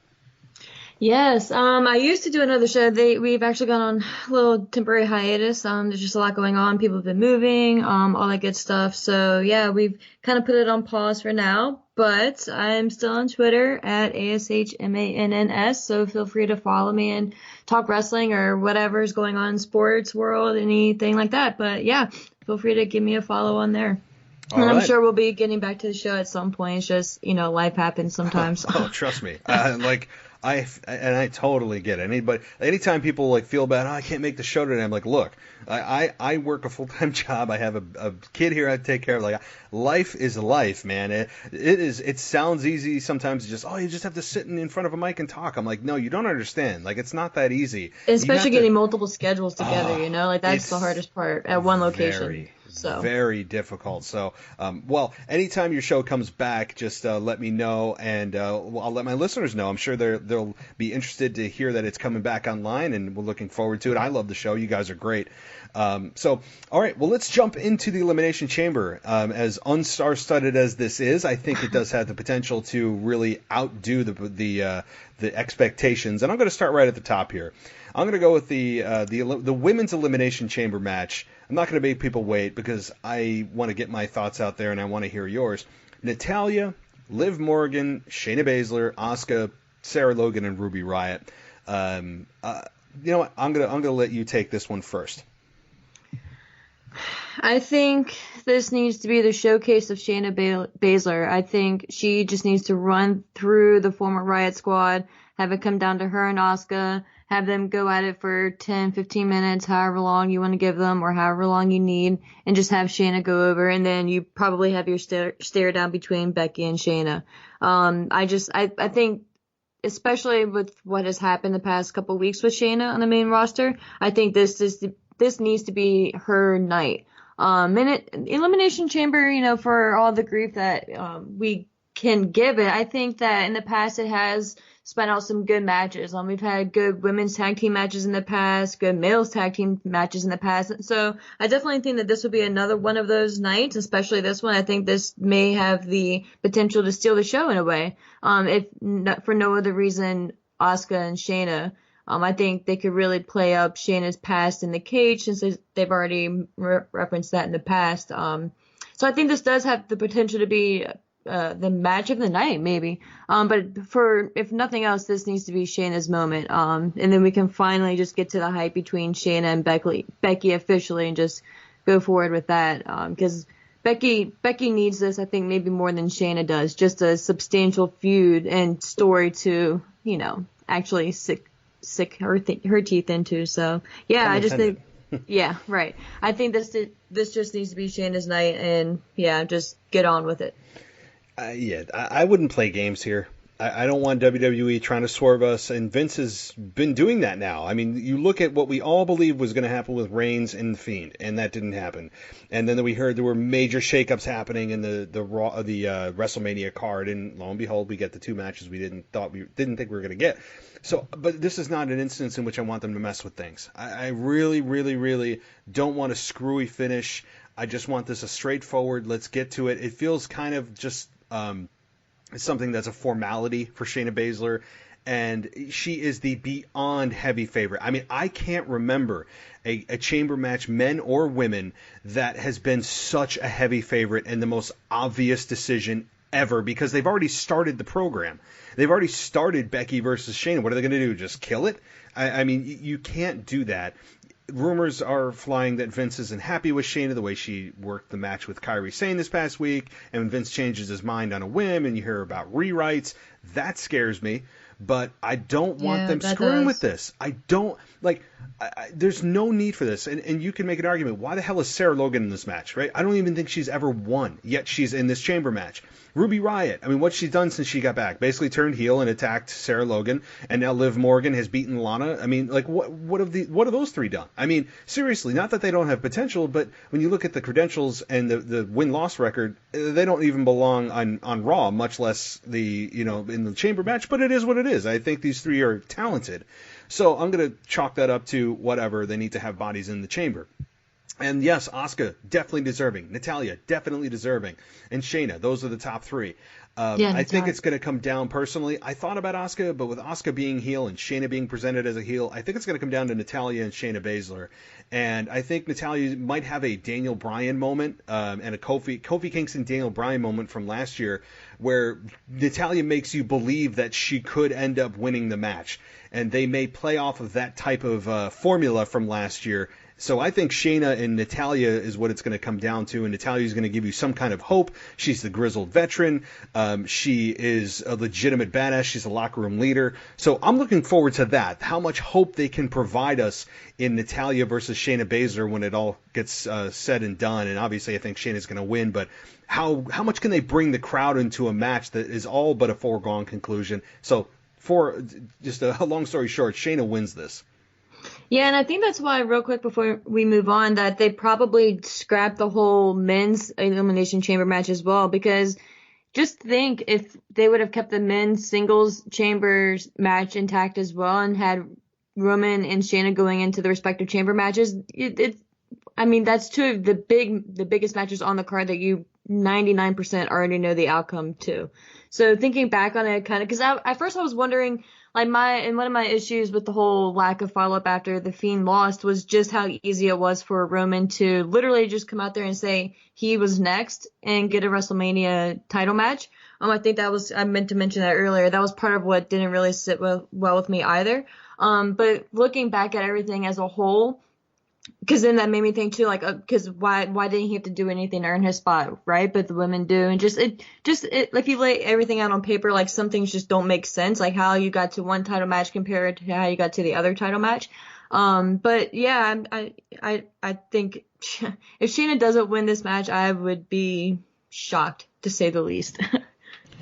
Yes, I used to do another show. We've actually gone on a little temporary hiatus. There's just a lot going on. People have been moving, all that good stuff. So yeah, we've kind of put it on pause for now, but I'm still on Twitter at ASHMANNS. So feel free to follow me and talk wrestling or whatever's going on in sports world, anything like that. But yeah, feel free to give me a follow on there. And I'm sure we'll be getting back to the show at some point. It's just, life happens sometimes. Oh, trust me. I totally get it. Anytime people like feel bad, I can't make the show today. I'm like, look, I work a full-time job. I have a kid here I take care of. Like, life is life, man. It sounds easy sometimes. You just have to sit in front of a mic and talk. I'm like, no, you don't understand. Like, it's not that easy. Especially getting multiple schedules together. Like that's the hardest part at one location. Very difficult. So, anytime your show comes back, just let me know, and I'll let my listeners know. I'm sure they'll be interested to hear that it's coming back online, and we're looking forward to it. I love the show. You guys are great. All right, well, let's jump into the Elimination Chamber. As unstar-studded as this is, I think it does have the potential to really outdo the expectations. And I'm going to start right at the top here. I'm going to go with the women's Elimination Chamber match. I'm not going to make people wait because I want to get my thoughts out there and I want to hear yours. Natalya, Liv Morgan, Shayna Baszler, Asuka, Sarah Logan, and Ruby Riott. You know what? I'm gonna let you take this one first. I think this needs to be the showcase of Shayna Baszler. I think she just needs to run through the former Riott squad, have it come down to her and Asuka, have them go at it for 10, 15 minutes, however long you want to give them or however long you need, and just have Shayna go over, and then you probably have your stare down between Becky and Shayna. I think, especially with what has happened the past couple weeks with Shayna on the main roster, I think this needs to be her night. Elimination Chamber, for all the grief that we can give it, I think that in the past it has spun out some good matches. We've had good women's tag team matches in the past, good males tag team matches in the past. So I definitely think that this would be another one of those nights, especially this one. I think this may have the potential to steal the show in a way. If not, for no other reason, Asuka and Shayna. I think they could really play up Shayna's past in the cage since they've already referenced that in the past. So I think this does have the potential to be the match of the night, maybe. But if nothing else, this needs to be Shayna's moment. And then we can finally just get to the hype between Shayna and Becky officially and just go forward with that. Because Becky needs this, I think, maybe more than Shayna does. Just a substantial feud and story to, actually sick her teeth into. So yeah, I just think, yeah, right. I think this just needs to be Shayna's night, and yeah, just get on with it. I wouldn't play games here. I don't want WWE trying to swerve us, and Vince has been doing that now. I mean, you look at what we all believed was going to happen with Reigns and Fiend, and that didn't happen. And then we heard there were major shakeups happening in the WrestleMania card, and lo and behold, we get the two matches we didn't think we were going to get. So, but this is not an instance in which I want them to mess with things. I really, really, really don't want a screwy finish. I just want this a straightforward, let's get to it. It feels kind of just something that's a formality for Shayna Baszler, and she is the beyond heavy favorite. I mean, I can't remember a chamber match, men or women, that has been such a heavy favorite and the most obvious decision ever, because they've already started the program. They've already started Becky versus Shayna. What are they going to do? Just kill it? I mean, you can't do that. Rumors are flying that Vince isn't happy with Shayna, the way she worked the match with Kairi Sane this past week, and when Vince changes his mind on a whim and you hear about rewrites, that scares me. But I don't want them screwing with this. I don't, there's no need for this. And you can make an argument, why the hell is Sarah Logan in this match, right? I don't even think she's ever won, yet she's in this chamber match. Ruby Riott, I mean, what's she done since she got back? Basically turned heel and attacked Sarah Logan, and now Liv Morgan has beaten Lana. I mean, what have those three done? I mean, seriously, not that they don't have potential, but when you look at the credentials and the win-loss record, they don't even belong on Raw, much less in the chamber match, but it is what it is. I think these three are talented. So I'm going to chalk that up to whatever. They need to have bodies in the chamber. And yes, Asuka, definitely deserving. Natalya, definitely deserving. And Shayna, those are the top three. I think it's going to come down personally. I thought about Asuka, but with Asuka being heel and Shayna being presented as a heel, I think it's going to come down to Natalya and Shayna Baszler. And I think Natalya might have a Daniel Bryan moment and a Kofi Kingston Daniel Bryan moment from last year, where Natalya makes you believe that she could end up winning the match. And they may play off of that type of formula from last year, So I think Shayna and Natalya is what it's going to come down to, and Natalya is going to give you some kind of hope. She's the grizzled veteran. She is a legitimate badass. She's a locker room leader. So I'm looking forward to that, how much hope they can provide us in Natalya versus Shayna Baszler when it all gets said and done. And obviously I think Shayna's going to win, but how much can they bring the crowd into a match that is all but a foregone conclusion? So for just a long story short, Shayna wins this. Yeah, and I think that's why, real quick before we move on, that they probably scrapped the whole men's Elimination Chamber match as well, because just think if they would have kept the men's singles chambers match intact as well and had Roman and Shayna going into the respective chamber matches, I mean, that's two of the biggest matches on the card that you 99% already know the outcome to. So thinking back on it, kind of, because at first I was wondering, like, one of my issues with the whole lack of follow-up after the Fiend lost was just how easy it was for Roman to literally just come out there and say he was next and get a WrestleMania title match. I think I meant to mention that earlier. That was part of what didn't really sit well with me either. But looking back at everything as a whole, because then that made me think too, like, because why didn't he have to do anything to earn his spot, right? But the women do, and just if you lay everything out on paper, like, some things just don't make sense, like how you got to one title match compared to how you got to the other title match. But yeah, I think if Shayna doesn't win this match, I would be shocked, to say the least.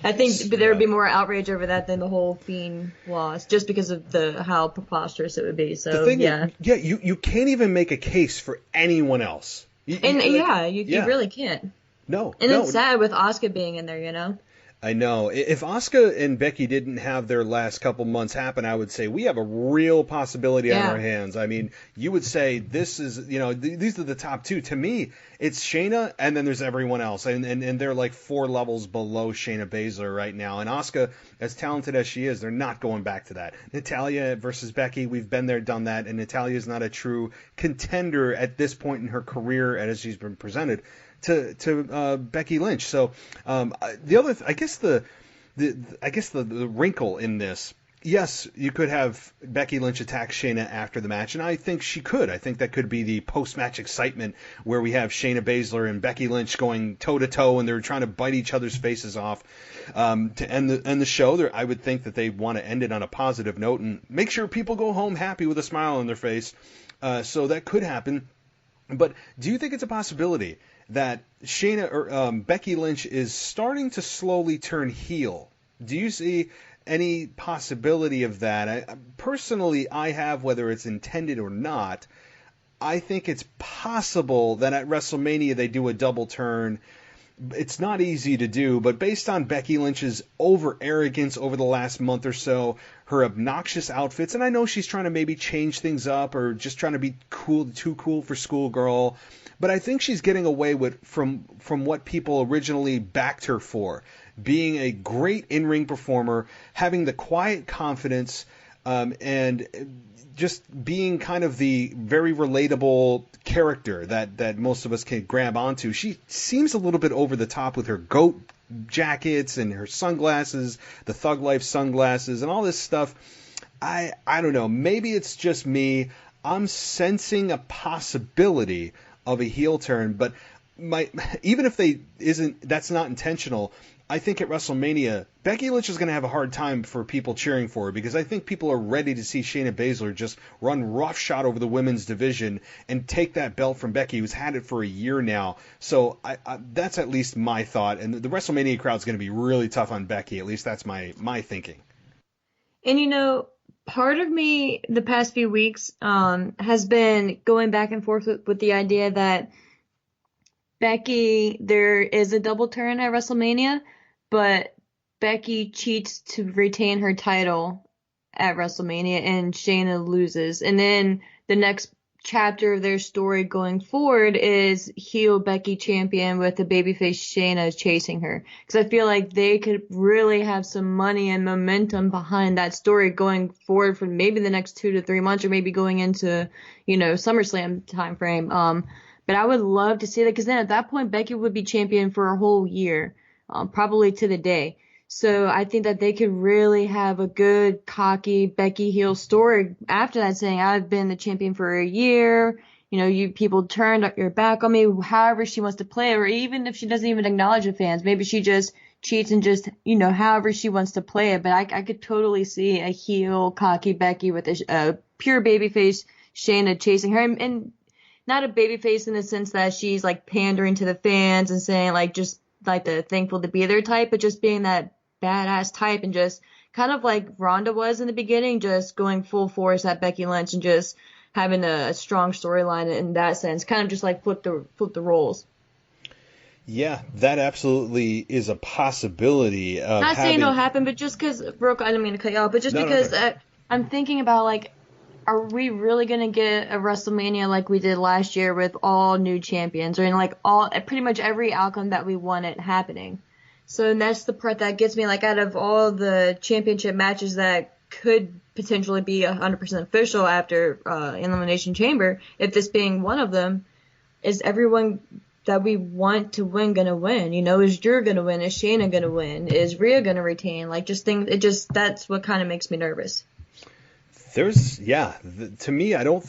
I think there would be more outrage over that than the whole Fiend loss, just because of how preposterous it would be. So the thing you can't even make a case for anyone else. You really can't. No, and it's sad with Asuka being in there, you know. I know. If Asuka and Becky didn't have their last couple months happen, I would say we have a real possibility on our hands. I mean, you would say this is, these are the top two. To me, it's Shayna, and then there's everyone else. And they're like 4 levels below Shayna Baszler right now. And Asuka, as talented as she is, they're not going back to that. Natalya versus Becky, we've been there, done that. And Natalya is not a true contender at this point in her career as she's been presented to Becky Lynch. So the wrinkle in this, yes, you could have Becky Lynch attack Shayna after the match, and I think she could. I think that could be the post-match excitement where we have Shayna Baszler and Becky Lynch going toe-to-toe, and they're trying to bite each other's faces off to end the show. I would think that they want to end it on a positive note and make sure people go home happy with a smile on their face. So that could happen. But do you think it's a possibility that Shayna or Becky Lynch is starting to slowly turn heel? Do you see any possibility of that? Personally, I have, whether it's intended or not. I think it's possible that at WrestleMania they do a double turn. It's not easy to do, but based on Becky Lynch's over-arrogance over the last month or so, her obnoxious outfits, and I know she's trying to maybe change things up or just trying to be too cool for schoolgirl, but I think she's getting away from what people originally backed her for, being a great in-ring performer, having the quiet confidence, and just being kind of the very relatable character that most of us can grab onto. She seems a little bit over the top with her goat jackets and her sunglasses, the Thug Life sunglasses, and all this stuff. I don't know. Maybe it's just me. I'm sensing a possibility of a heel turn, but even if that's not intentional, I think at WrestleMania, Becky Lynch is going to have a hard time for people cheering for her, because I think people are ready to see Shayna Baszler just run roughshod over the women's division and take that belt from Becky, who's had it for a year now. So that's at least my thought. And the WrestleMania crowd's going to be really tough on Becky. At least that's my thinking. And, part of me the past few weeks has been going back and forth with the idea that Becky, there is a double turn at WrestleMania, but Becky cheats to retain her title at WrestleMania and Shayna loses. And then the next chapter of their story going forward is heel Becky champion with the babyface Shayna chasing her. Because I feel like they could really have some money and momentum behind that story going forward for maybe the next 2 to 3 months, or maybe going into, SummerSlam time frame. But I would love to see that, because then at that point Becky would be champion for a whole year, probably to the day. So I think that they could really have a good, cocky Becky heel story after that, saying, I've been the champion for a year, people turned your back on me, however she wants to play, or even if she doesn't even acknowledge the fans, maybe she just cheats and just, however she wants to play it. But I could totally see a heel, cocky Becky with a pure babyface Shayna chasing her, and not a babyface in the sense that she's like pandering to the fans and saying like just like the thankful to be there type, but just being that badass type and just kind of like Ronda was in the beginning, just going full force at Becky Lynch and just having a strong storyline in that sense, kind of just like flip the roles. Yeah, that absolutely is a possibility. Not saying it'll happen, but just because, Brooke, I didn't mean to cut you off, but just because I'm thinking about, like, are we really going to get a WrestleMania like we did last year with all new champions, or in like pretty much every outcome that we wanted happening? So that's the part that gets me, like, out of all the championship matches that could potentially be 100% official after Elimination Chamber, if this being one of them, is everyone that we want to win gonna win? Is Drew gonna win? Is Shayna gonna win? Is Rhea gonna retain? Like, that's what kind of makes me nervous. To me, I don't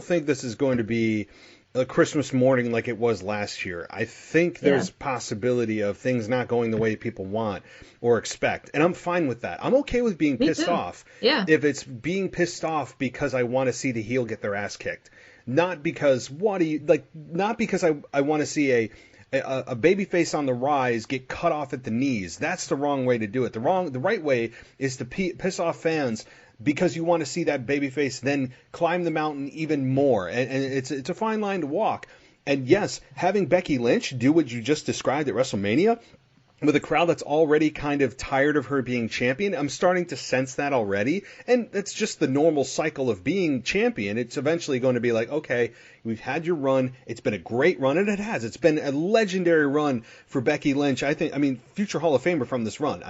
think this is going to be a Christmas morning like it was last year. I think there's possibility of things not going the way people want or expect, and I'm fine with that. I'm okay with being pissed off. Yeah. If it's being pissed off because I want to see the heel get their ass kicked. Not because not because I want to see a babyface on the rise get cut off at the knees. That's the wrong way to do it. The right way is to piss off fans because you want to see that babyface then climb the mountain even more. And it's a fine line to walk. And yes, having Becky Lynch do what you just described at WrestleMania, with a crowd that's already kind of tired of her being champion, I'm starting to sense that already. And it's just the normal cycle of being champion. It's eventually going to be like, okay, we've had your run. It's been a great run, and it has. It's been a legendary run for Becky Lynch. Future Hall of Famer from this run.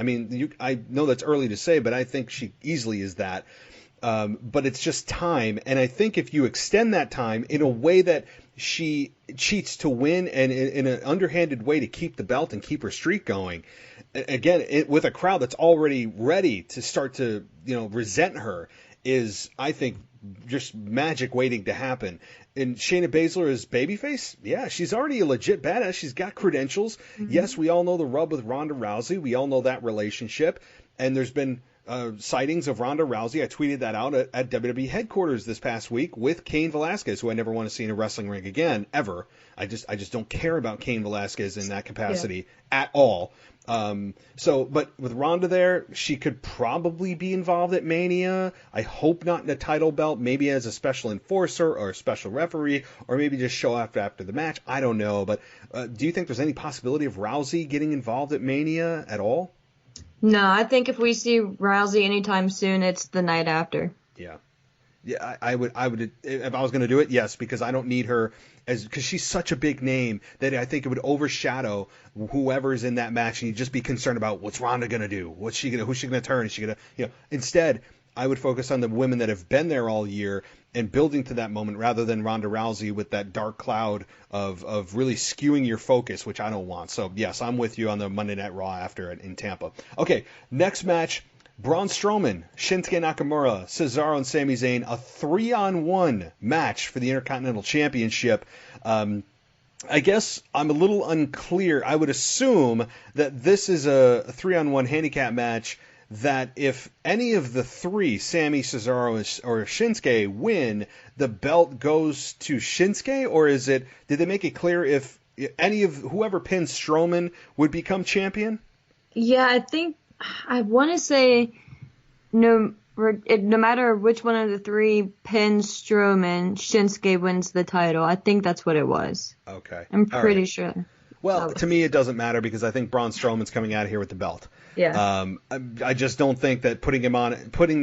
I know that's early to say, but I think she easily is that. But it's just time. And I think if you extend that time in a way that she cheats to win and in an underhanded way to keep the belt and keep her streak going, again, with a crowd that's already ready to start to, resent her, is, I think, just magic waiting to happen. And Shayna Baszler is babyface? Yeah, she's already a legit badass. She's got credentials. Mm-hmm. Yes, we all know the rub with Ronda Rousey. We all know that relationship. And there's been sightings of Ronda Rousey. I tweeted that out at WWE headquarters this past week with Cain Velasquez, who I never want to see in a wrestling ring again, ever. I just don't care about Cain Velasquez in that capacity at all. But with Ronda there, she could probably be involved at Mania. I hope not in a title belt, maybe as a special enforcer or a special referee, or maybe just show up after the match. I don't know. But do you think there's any possibility of Rousey getting involved at Mania at all? No, I think if we see Rousey anytime soon, it's the night after. Yeah, I would if I was going to do it, yes, because I don't need her because she's such a big name that I think it would overshadow whoever's in that match, and you'd just be concerned about what's Ronda going to do, who's she going to turn, is she going to, instead. I would focus on the women that have been there all year and building to that moment rather than Ronda Rousey with that dark cloud of really skewing your focus, which I don't want. So, yes, I'm with you on the Monday Night Raw after it in Tampa. Okay, next match, Braun Strowman, Shinsuke Nakamura, Cesaro, and Sami Zayn, a 3-on-1 match for the Intercontinental Championship. I guess I'm a little unclear. I would assume that this is a 3-on-1 handicap match, that if any of the three, Sami, Cesaro, or Shinsuke, win, the belt goes to Shinsuke? Or did they make it clear if any of whoever pins Strowman would become champion? Yeah, I want to say no matter which one of the three pins Strowman, Shinsuke wins the title. I think that's what it was. Okay. I'm pretty sure. Well, to me, it doesn't matter because I think Braun Strowman's coming out of here with the belt. Yeah. I just don't think that putting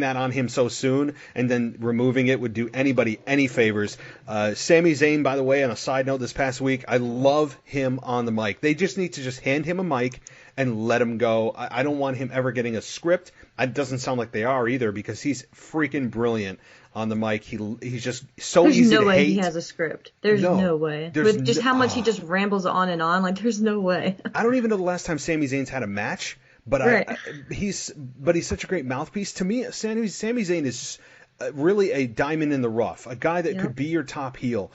that on him so soon and then removing it would do anybody any favors. Sami Zayn, by the way, on a side note, this past week, I love him on the mic. They just need to just hand him a mic and let him go. I don't want him ever getting a script. It doesn't sound like they are either because he's freaking brilliant on the mic. He's just so easy to hate. There's no way he has a script. There's no way. With just how much he just rambles on and on, like there's no way. I don't even know the last time Sami Zayn's had a match, but right. He's such a great mouthpiece. To me, Sami Zayn is really a diamond in the rough, a guy that could be your top heel.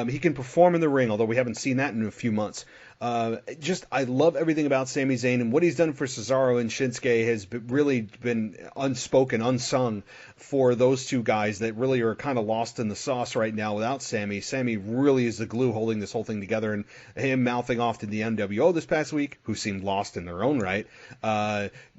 He can perform in the ring, although we haven't seen that in a few months. I love everything about Sami Zayn, and what he's done for Cesaro and Shinsuke has really been unspoken, unsung for those two guys that really are kind of lost in the sauce right now without Sami. Sami really is the glue holding this whole thing together, and him mouthing off to the NWO this past week, who seemed lost in their own right.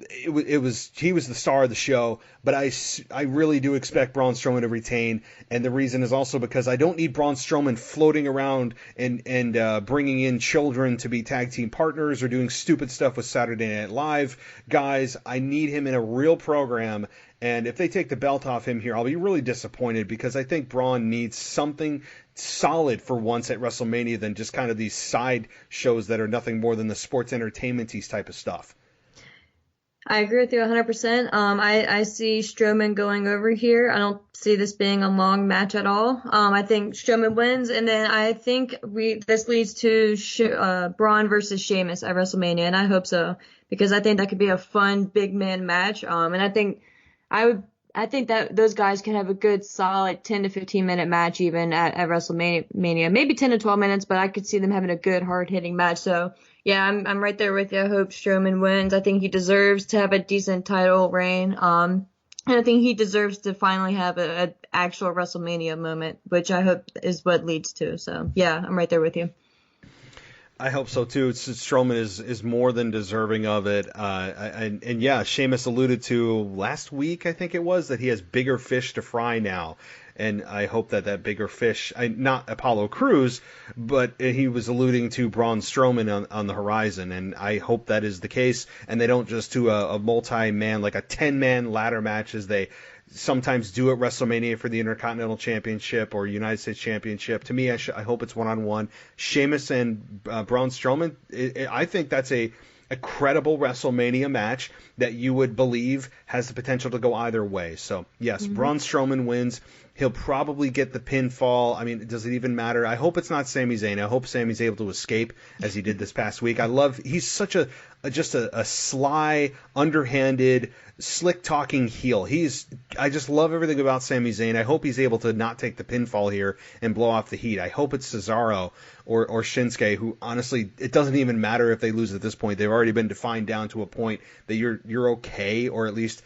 He was the star of the show, but I really do expect Braun Strowman to retain, and the reason is also because I don't need Braun Strowman floating around and bringing in children to be tag team partners or doing stupid stuff with Saturday Night Live guys. I need him in a real program, and if they take the belt off him here, I'll be really disappointed, because I think Braun needs something solid for once at WrestleMania than just kind of these side shows that are nothing more than the sports entertainment-y type of stuff. I agree with you 100%. I see Strowman going over here. I don't see this being a long match at all. I think Strowman wins, and then I think this leads to Braun versus Sheamus at WrestleMania, and I hope so, because I think that could be a fun big man match. And I think that those guys can have a good solid 10 to 15 minute match even at WrestleMania, maybe 10 to 12 minutes, but I could see them having a good hard hitting match. So yeah, I'm right there with you. I hope Strowman wins. I think he deserves to have a decent title reign. And I think he deserves to finally have an actual WrestleMania moment, which I hope is what leads to. So yeah, I'm right there with you. I hope so too. Strowman is more than deserving of it. And yeah, Sheamus alluded to last week, I think it was, that he has bigger fish to fry now. And I hope that bigger fish, not Apollo Crews, but he was alluding to Braun Strowman on the horizon. And I hope that is the case. And they don't just do a multi-man, like a 10-man ladder match as they sometimes do at WrestleMania for the Intercontinental Championship or United States Championship. To me, I hope it's one-on-one. Sheamus and Braun Strowman, I think that's a credible WrestleMania match that you would believe has the potential to go either way. So, yes, Braun Strowman wins. He'll probably get the pinfall. I mean, does it even matter? I hope it's not Sami Zayn. I hope Sami's able to escape as he did this past week. He's such a sly, underhanded, slick-talking heel. I just love everything about Sami Zayn. I hope he's able to not take the pinfall here and blow off the heat. I hope it's Cesaro or Shinsuke, who honestly, it doesn't even matter if they lose at this point. They've already been defined down to a point that you're okay, or at least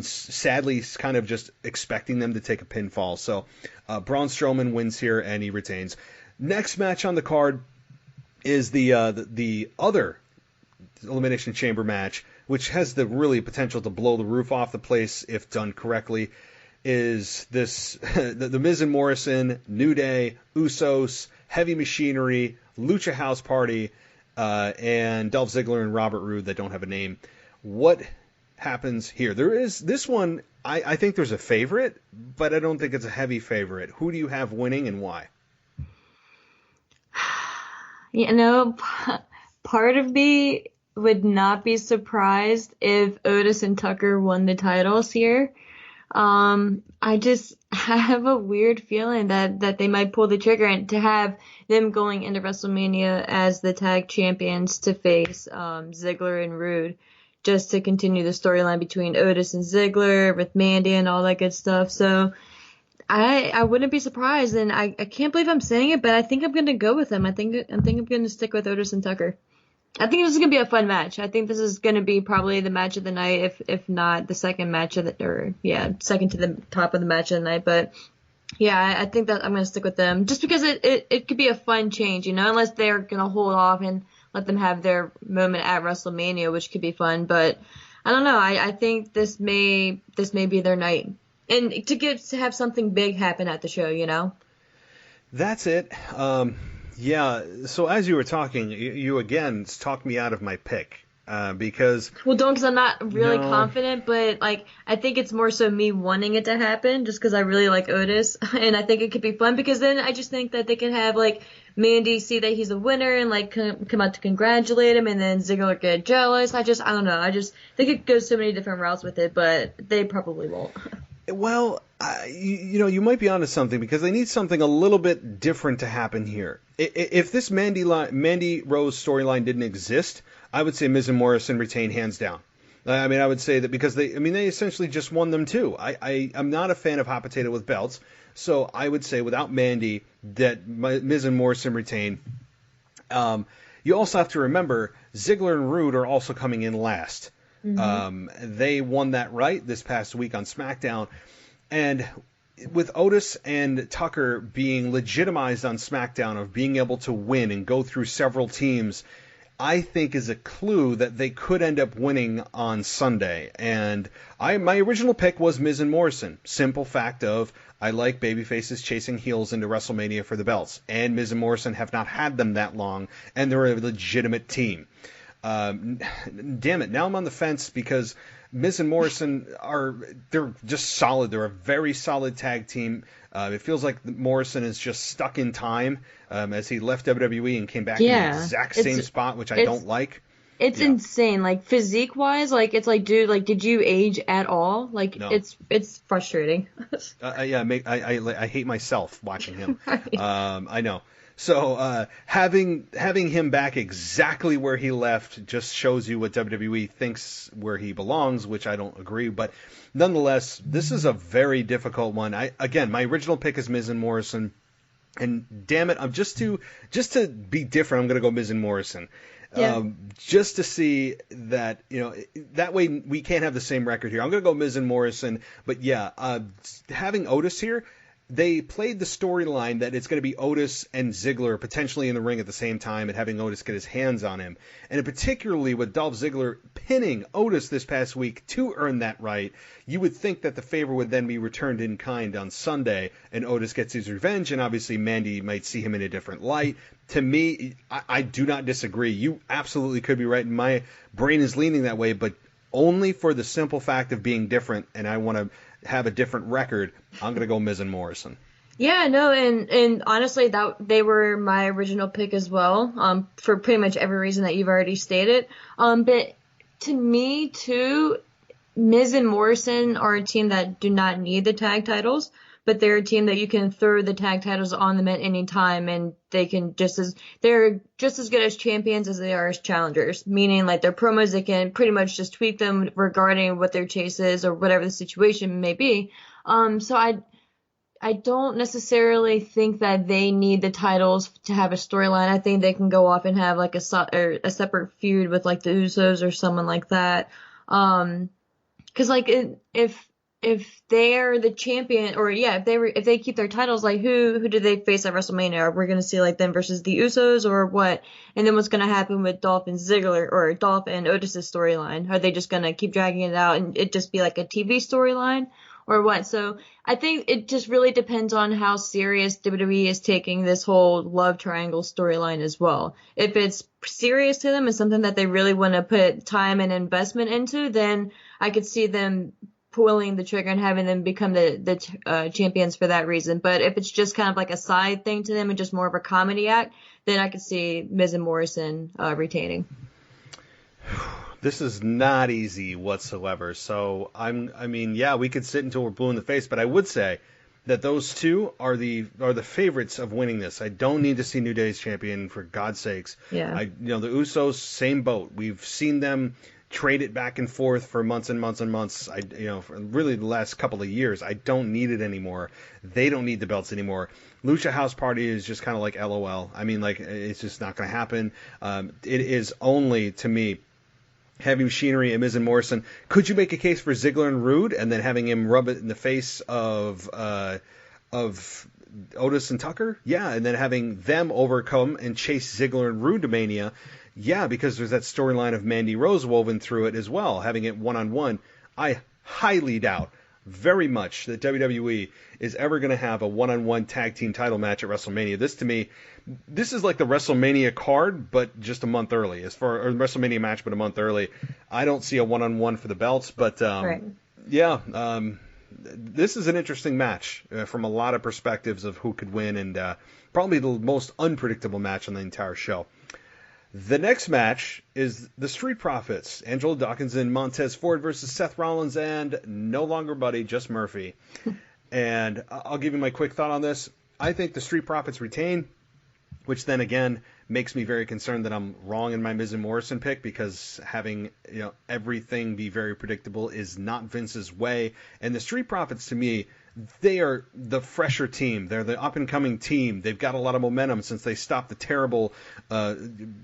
sadly kind of just expecting them to take a pinfall. So Braun Strowman wins here and he retains. Next match on the card is the other Elimination Chamber match, which has the really potential to blow the roof off the place if done correctly. Is this the Miz and Morrison, New Day, Usos, Heavy Machinery, Lucha House Party, and Dolph Ziggler and Robert Roode that don't have a name. What happens here? There is this one. I think there's a favorite, but I don't think it's a heavy favorite. Who do you have winning and why? You know, part of me would not be surprised if Otis and Tucker won the titles here. I have a weird feeling that they might pull the trigger, and to have them going into WrestleMania as the tag champions to face Ziggler and Roode, just to continue the storyline between Otis and Ziggler with Mandy and all that good stuff. So I wouldn't be surprised, and I can't believe I'm saying it, but I think I'm going to go with them. I think I'm going to stick with Otis and Tucker. I think this is going to be a fun match. I think this is going to be probably the match of the night, if not the second match of second to the top of the match of the night. But yeah, I think that I'm going to stick with them just because it could be a fun change, unless they're going to hold off and let them have their moment at WrestleMania, which could be fun. But I don't know. I think this may be their night, and to have something big happen at the show, That's it. Yeah, so as you were talking, you again talked me out of my pick because... Well, because I'm not really confident, but I think it's more so me wanting it to happen just because I really like Otis, and I think it could be fun because then I just think that they can have Mandy see that he's a winner and come out to congratulate him, and then Ziggler get jealous. I don't know. I just think it goes so many different routes with it, but they probably won't. Well, you might be onto something because they need something a little bit different to happen here. If this Mandy Rose storyline didn't exist, I would say Miz and Morrison retain hands down. I mean, I would say that because they essentially just won them too. I'm not a fan of hot potato with belts, so I would say without Mandy that Miz and Morrison retain. You also have to remember Ziggler and Rude are also coming in last. They won that right this past week on SmackDown, and with Otis and Tucker being legitimized on SmackDown of being able to win and go through several teams, I think is a clue that they could end up winning on Sunday. And my original pick was Miz and Morrison. Simple fact of I like babyfaces chasing heels into WrestleMania for the belts, and Miz and Morrison have not had them that long, and they're a legitimate team. Damn it, now I'm on the fence because Miz and Morrison they're just solid. They're a very solid tag team. It feels like Morrison is just stuck in time as he left WWE and came back in the exact same spot, which I don't like. It's insane. Like, physique-wise, like, it's like, dude, like, did you age at all? Like, no. It's frustrating. I hate myself watching him. Right. I know. So having him back exactly where he left just shows you what WWE thinks where he belongs, which I don't agree. But nonetheless, this is a very difficult one. Again, my original pick is Miz and Morrison, and damn it, I'm just to be different, I'm going to go Miz and Morrison. Yeah. Just to see that, that way we can't have the same record here. I'm going to go Miz and Morrison, but having Otis here, they played the storyline that it's going to be Otis and Ziggler potentially in the ring at the same time and having Otis get his hands on him. And particularly with Dolph Ziggler pinning Otis this past week to earn that right, you would think that the favor would then be returned in kind on Sunday and Otis gets his revenge, and obviously Mandy might see him in a different light. To me, I do not disagree. You absolutely could be right, and my brain is leaning that way, but only for the simple fact of being different, and I want to have a different record. I'm going to go Miz and Morrison. Yeah, no, and honestly, that they were my original pick as well, for pretty much every reason that you've already stated. But to me, too, Miz and Morrison are a team that do not need the tag titles, but they're a team that you can throw the tag titles on them at any time, and they're just as good as champions as they are as challengers, meaning like their promos, they can pretty much just tweak them regarding what their chase is or whatever the situation may be. So I don't necessarily think that they need the titles to have a storyline. I think they can go off and have like a separate feud with like the Usos or someone like that. 'Cause like if they're the champion, or if they keep their titles, like who do they face at WrestleMania? Are we gonna see like them versus the Usos or what? And then what's gonna happen with Dolph and Ziggler or Dolph and Otis's storyline? Are they just gonna keep dragging it out and it just be like a TV storyline or what? So I think it just really depends on how serious WWE is taking this whole love triangle storyline as well. If it's serious to them and something that they really want to put time and investment into, then I could see them pulling the trigger and having them become the champions for that reason. But if it's just kind of like a side thing to them and just more of a comedy act, then I could see Miz and Morrison retaining. This is not easy whatsoever. So we could sit until we're blue in the face, but I would say that those two are the favorites of winning this. I don't need to see New Day's champion, for God's sakes. Yeah. The Usos, same boat. We've seen them trade it back and forth for months and months and months. For really the last couple of years. I don't need it anymore. They don't need the belts anymore. Lucha House Party is just kind of like LOL. I mean, like, it's just not going to happen. It is only, to me, Heavy Machinery and Miz and Morrison. Could you make a case for Ziggler and Rude and then having him rub it in the face of Otis and Tucker? Yeah, and then having them overcome and chase Ziggler and Rude to Mania. Yeah, because there's that storyline of Mandy Rose woven through it as well, having it one-on-one. I highly doubt very much that WWE is ever going to have a one-on-one tag team title match at WrestleMania. This, to me, this is like the WrestleMania card, but just a month early. Or WrestleMania match, but a month early. I don't see a one-on-one for the belts, but right. This is an interesting match from a lot of perspectives of who could win, and probably the most unpredictable match on the entire show. The next match is the Street Profits, Angelo Dawkins and Montez Ford versus Seth Rollins and no longer Buddy, just Murphy. And I'll give you my quick thought on this. I think the Street Profits retain. which then again makes me very concerned that I'm wrong in my Miz and Morrison pick, because having everything be very predictable is not Vince's way. And the Street Profits, to me, they are the fresher team. They're the up-and-coming team. They've got a lot of momentum since they stopped the terrible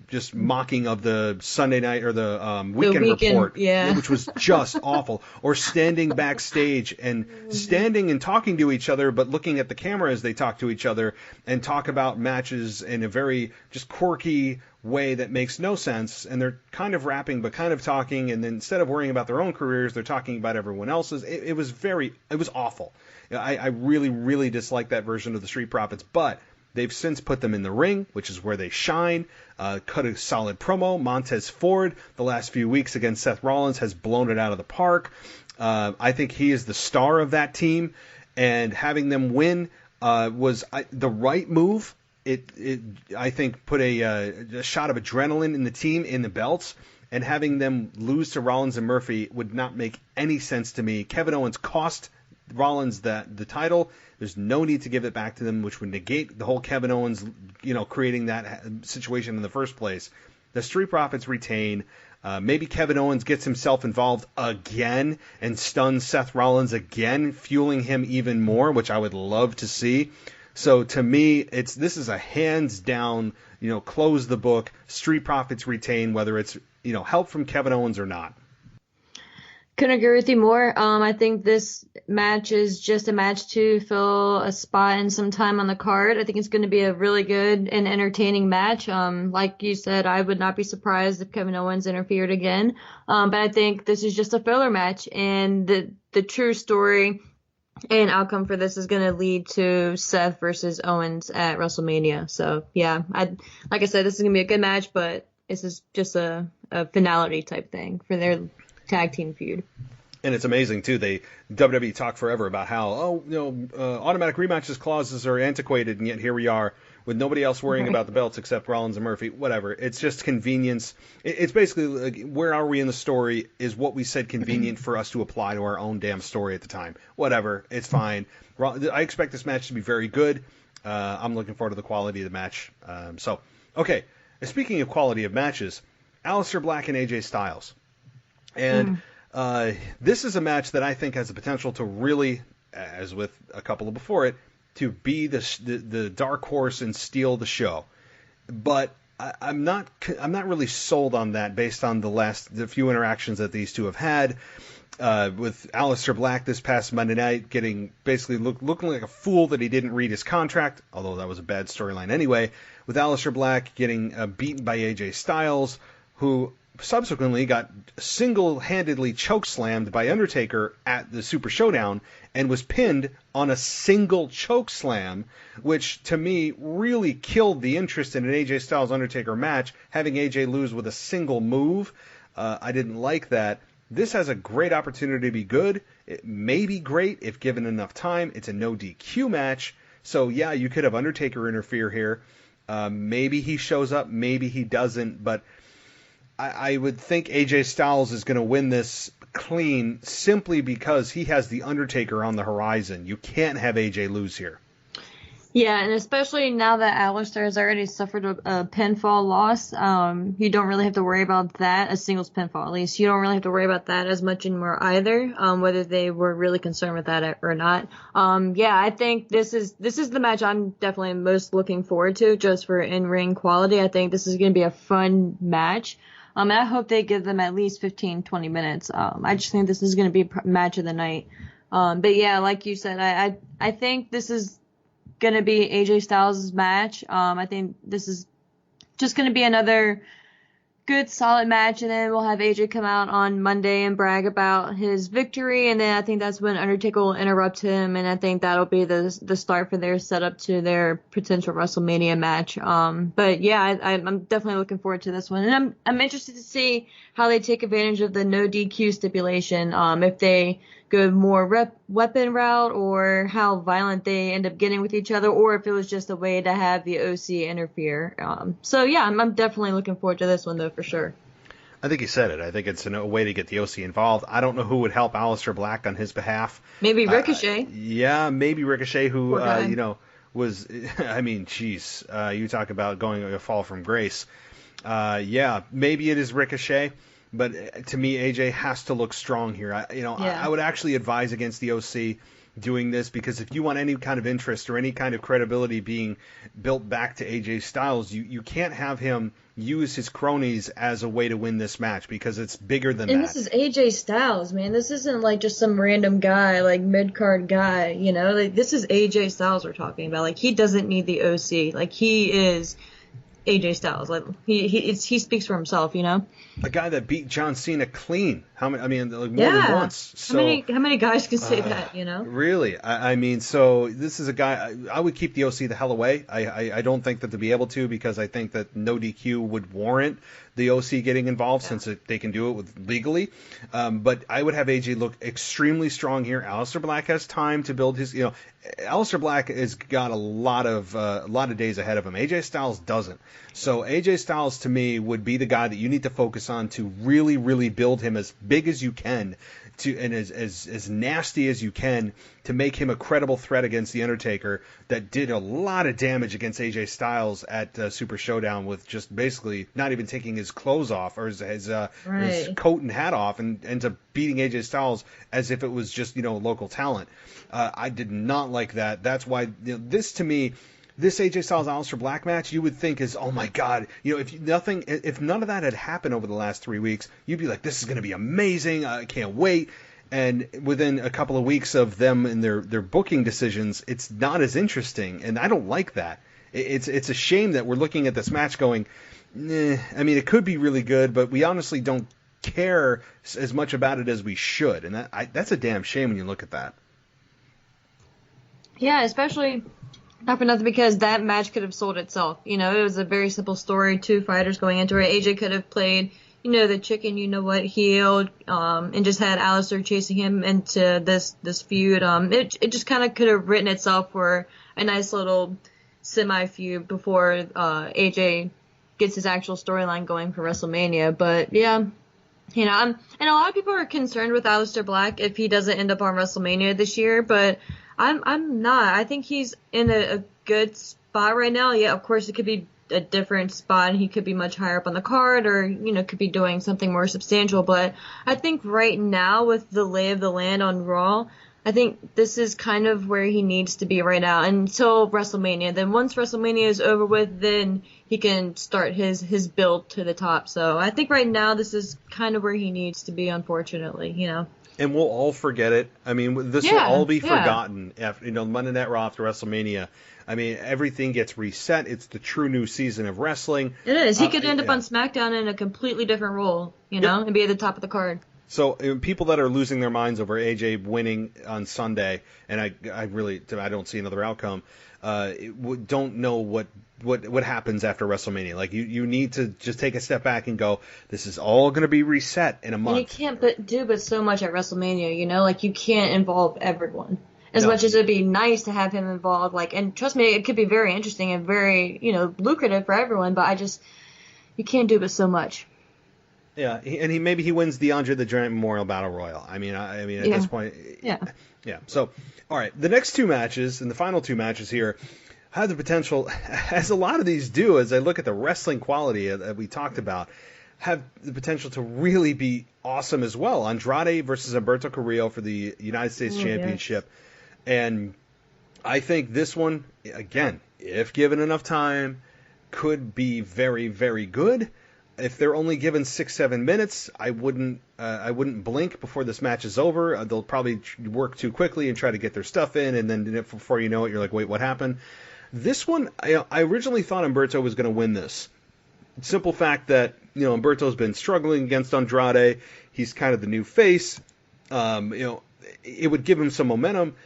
just mocking of the Sunday night or the weekend report, which was just awful. Or standing backstage and standing and talking to each other, but looking at the camera as they talk to each other and talk about matches in a very just quirky way that makes no sense. And they're kind of rapping but kind of talking, and then instead of worrying about their own careers, they're talking about everyone else's. It was awful. I really, really dislike that version of the Street Profits, but they've since put them in the ring, which is where they shine. Cut a solid promo. Montez Ford, the last few weeks against Seth Rollins, has blown it out of the park. I think he is the star of that team, and having them win was the right move. I think, put a shot of adrenaline in the team, in the belts, and having them lose to Rollins and Murphy would not make any sense to me. Kevin Owens cost Rollins the title. There's no need to give it back to them, which would negate the whole Kevin Owens, creating that situation in the first place. The Street Profits retain. Maybe Kevin Owens gets himself involved again and stuns Seth Rollins again, fueling him even more, which I would love to see. So to me, this is a hands down, close the book. Street Profits retain, whether it's help from Kevin Owens or not. Couldn't agree with you more. I think this match is just a match to fill a spot and some time on the card. I think it's going to be a really good and entertaining match. Like you said, I would not be surprised if Kevin Owens interfered again. But I think this is just a filler match, and the true story and outcome for this is going to lead to Seth versus Owens at WrestleMania. So yeah, like I said, this is going to be a good match, but this is just a finality type thing for their tag team feud. And it's amazing too. WWE talk forever about how automatic rematches clauses are antiquated, and yet here we are with nobody else worrying about the belts except Rollins and Murphy. Whatever. It's just convenience. It's basically like, where are we in the story is what we said convenient for us to apply to our own damn story at the time. Whatever. It's fine. I expect this match to be very good. I'm looking forward to the quality of the match. Okay. Speaking of quality of matches, Aleister Black and AJ Styles. And this is a match that I think has the potential to really, as with a couple of before it, to be the dark horse and steal the show. But I'm not really sold on that based on the few interactions that these two have had. With Aleister Black this past Monday night getting basically looking like a fool that he didn't read his contract, although that was a bad storyline anyway. With Aleister Black getting beaten by AJ Styles, who subsequently got single-handedly chokeslammed by Undertaker at the Super Showdown and was pinned on a single chokeslam, which to me really killed the interest in an AJ Styles Undertaker match, having AJ lose with a single move. I didn't like that. This has a great opportunity to be good. It may be great if given enough time. It's a no DQ match, so yeah, you could have Undertaker interfere here. Maybe he shows up, maybe he doesn't, but I would think AJ Styles is going to win this clean simply because he has the Undertaker on the horizon. You can't have AJ lose here. Yeah, and especially now that Alistair has already suffered a pinfall loss, you don't really have to worry about that, a singles pinfall at least. You don't really have to worry about that as much anymore either, whether they were really concerned with that or not. Yeah, I think this is the match I'm definitely most looking forward to just for in-ring quality. I think this is going to be a fun match. And I hope they give them at least 15, 20 minutes. I just think this is going to be a match of the night. But yeah, like you said, I think this is going to be AJ Styles' match. I think this is just going to be another good, solid match, and then we'll have AJ come out on Monday and brag about his victory, and then I think that's when Undertaker will interrupt him, and I think that'll be the start for their setup to their potential WrestleMania match. But yeah, I'm definitely looking forward to this one, and I'm interested to see how they take advantage of the no DQ stipulation, if they go more weapon route, or how violent they end up getting with each other, or if it was just a way to have the OC interfere. So yeah, I'm definitely looking forward to this one though, for sure. I think you said it. I think it's a way to get the OC involved. I don't know who would help Aleister Black on his behalf. Maybe Ricochet. Yeah, maybe Ricochet, who was, I mean, geez, you talk about going a fall from grace. Yeah, maybe it is Ricochet, but to me, AJ has to look strong here. I would actually advise against the OC doing this, because if you want any kind of interest or any kind of credibility being built back to AJ Styles, you can't have him use his cronies as a way to win this match, because it's bigger than that. And this is AJ Styles, man. This isn't like just some random guy, like mid-card guy, you know? Like, this is AJ Styles we're talking about. Like, he doesn't need the OC. Like, he is AJ Styles. Like, he speaks for himself, you know? A guy that beat John Cena clean. More than once. So, how many guys can say that, you know? Really? I mean, so this is a guy, I would keep the OC the hell away. I don't think that they'll be able to, because I think that no DQ would warrant the OC getting involved, since they can do it legally. But I would have AJ look extremely strong here. Aleister Black has time to build his, Aleister Black has got a lot of days ahead of him. AJ Styles doesn't. So AJ Styles, to me, would be the guy that you need to focus on to really, really build him as big as you can, and as nasty as you can, to make him a credible threat against The Undertaker, that did a lot of damage against AJ Styles at Super Showdown, with just basically not even taking his clothes off, or his coat and hat off, and ends up beating AJ Styles as if it was just local talent. I did not like that. That's why this, to me, this AJ Styles Aleister Black match, you would think is, oh my God, if none of that had happened over the last 3 weeks, you'd be like, this is going to be amazing, I can't wait. And within a couple of weeks of them and their booking decisions, it's not as interesting, and I don't like that. It's a shame that we're looking at this match going, I mean, it could be really good, but we honestly don't care as much about it as we should, and that's a damn shame when you look at that. Yeah, especially not for nothing, because that match could have sold itself. It was a very simple story, 2 fighters going into it. AJ could have played, the chicken, heel, and just had Alistair chasing him into this feud. It just kind of could have written itself for a nice little semi-feud before AJ gets his actual storyline going for WrestleMania. But yeah, and a lot of people are concerned with Aleister Black if he doesn't end up on WrestleMania this year, but I'm not. I think he's in a good spot right now. Yeah, of course, it could be a different spot, and he could be much higher up on the card, or, could be doing something more substantial. But I think right now, with the lay of the land on Raw, I think this is kind of where he needs to be right now until WrestleMania. Then once WrestleMania is over with, then he can start his build to the top. So I think right now this is kind of where he needs to be, unfortunately, And we'll all forget it. I mean, this will all be forgotten after, Monday Night Raw after WrestleMania. I mean, everything gets reset. It's the true new season of wrestling. It is. He could end up on SmackDown in a completely different role, and be at the top of the card. So people that are losing their minds over AJ winning on Sunday, and I don't see another outcome, don't know what happens after WrestleMania. Like, you need to just take a step back and go, this is all going to be reset in a month. And you can't do so much at WrestleMania, like you can't involve everyone. As much as it'd be nice to have him involved, and trust me, it could be very interesting and very, lucrative for everyone, but you can't do but so much. Yeah, and maybe he wins the Andre the Giant Memorial Battle Royal. I mean, at this point, yeah. So, all right, the next 2 matches and the final 2 matches here have the potential, as a lot of these do, as I look at the wrestling quality that we talked about, have the potential to really be awesome as well. Andrade versus Alberto Carrillo for the United States Championship. Yes. And I think this one, again, if given enough time, could be very, very good. If they're only given 6-7 minutes, I wouldn't blink before this match is over. They'll probably work too quickly and try to get their stuff in, and then before you know it, you're like, wait, what happened? This one, I originally thought Alberto was going to win this. Simple fact that, Alberto's been struggling against Andrade. He's kind of the new face. It would give him some momentum.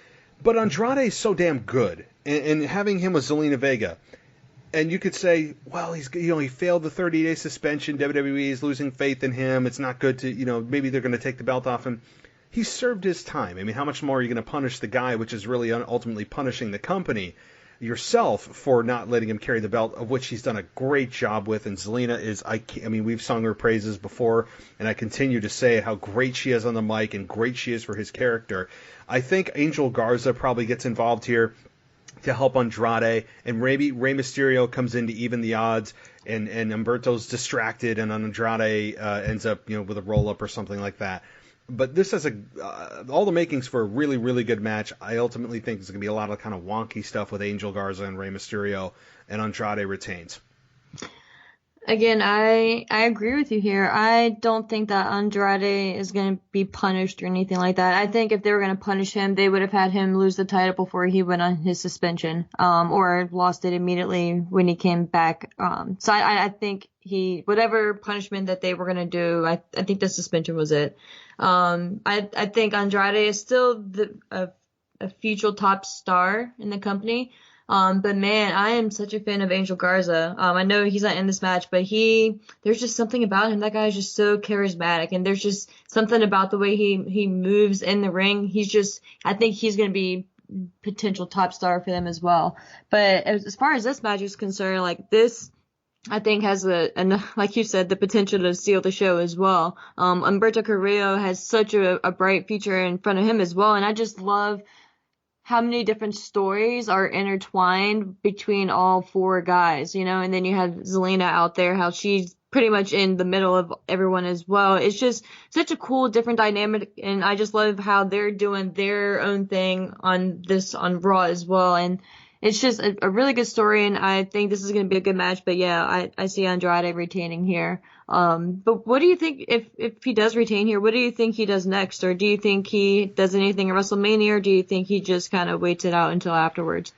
But Andrade is so damn good, and having him with Zelina Vega, and you could say, well, he failed the 30-day suspension. WWE is losing faith in him. It's not good to, maybe they're going to take the belt off him. He served his time. I mean, how much more are you going to punish the guy, which is really ultimately punishing the company, yourself, for not letting him carry the belt, of which he's done a great job with. And Zelina is, I mean, we've sung her praises before, and I continue to say how great she is on the mic and great she is for his character. I think Angel Garza probably gets involved here. to help Andrade, and maybe Rey Mysterio comes in to even the odds, and Alberto's distracted, and Andrade ends up with a roll-up or something like that. But this has all the makings for a really, really good match. I ultimately think there's going to be a lot of kind of wonky stuff with Angel Garza and Rey Mysterio, and Andrade retains. Again, I agree with you here. I don't think that Andrade is going to be punished or anything like that. I think if they were going to punish him, they would have had him lose the title before he went on his suspension, or lost it immediately when he came back. So I think whatever punishment that they were going to do, I think the suspension was it. I think Andrade is still a future top star in the company. But man, I am such a fan of Angel Garza. I know he's not in this match, but there's just something about him. That guy is just so charismatic, and there's just something about the way he moves in the ring. I think he's going to be potential top star for them as well. But as far as this match is concerned, like this, I think has like you said, the potential to steal the show as well. Alberto Carrillo has such a bright future in front of him as well, and I just love how many different stories are intertwined between all four guys, and then you have Zelina out there, how she's pretty much in the middle of everyone as well. It's just such a cool, different dynamic, and I just love how they're doing their own thing on Raw as well, and it's just a really good story, and I think this is going to be a good match, but yeah, I see Andrade retaining here. But what do you think if he does retain here? What do you think he does next? Or do you think he does anything at WrestleMania, or do you think he just kind of waits it out until afterwards?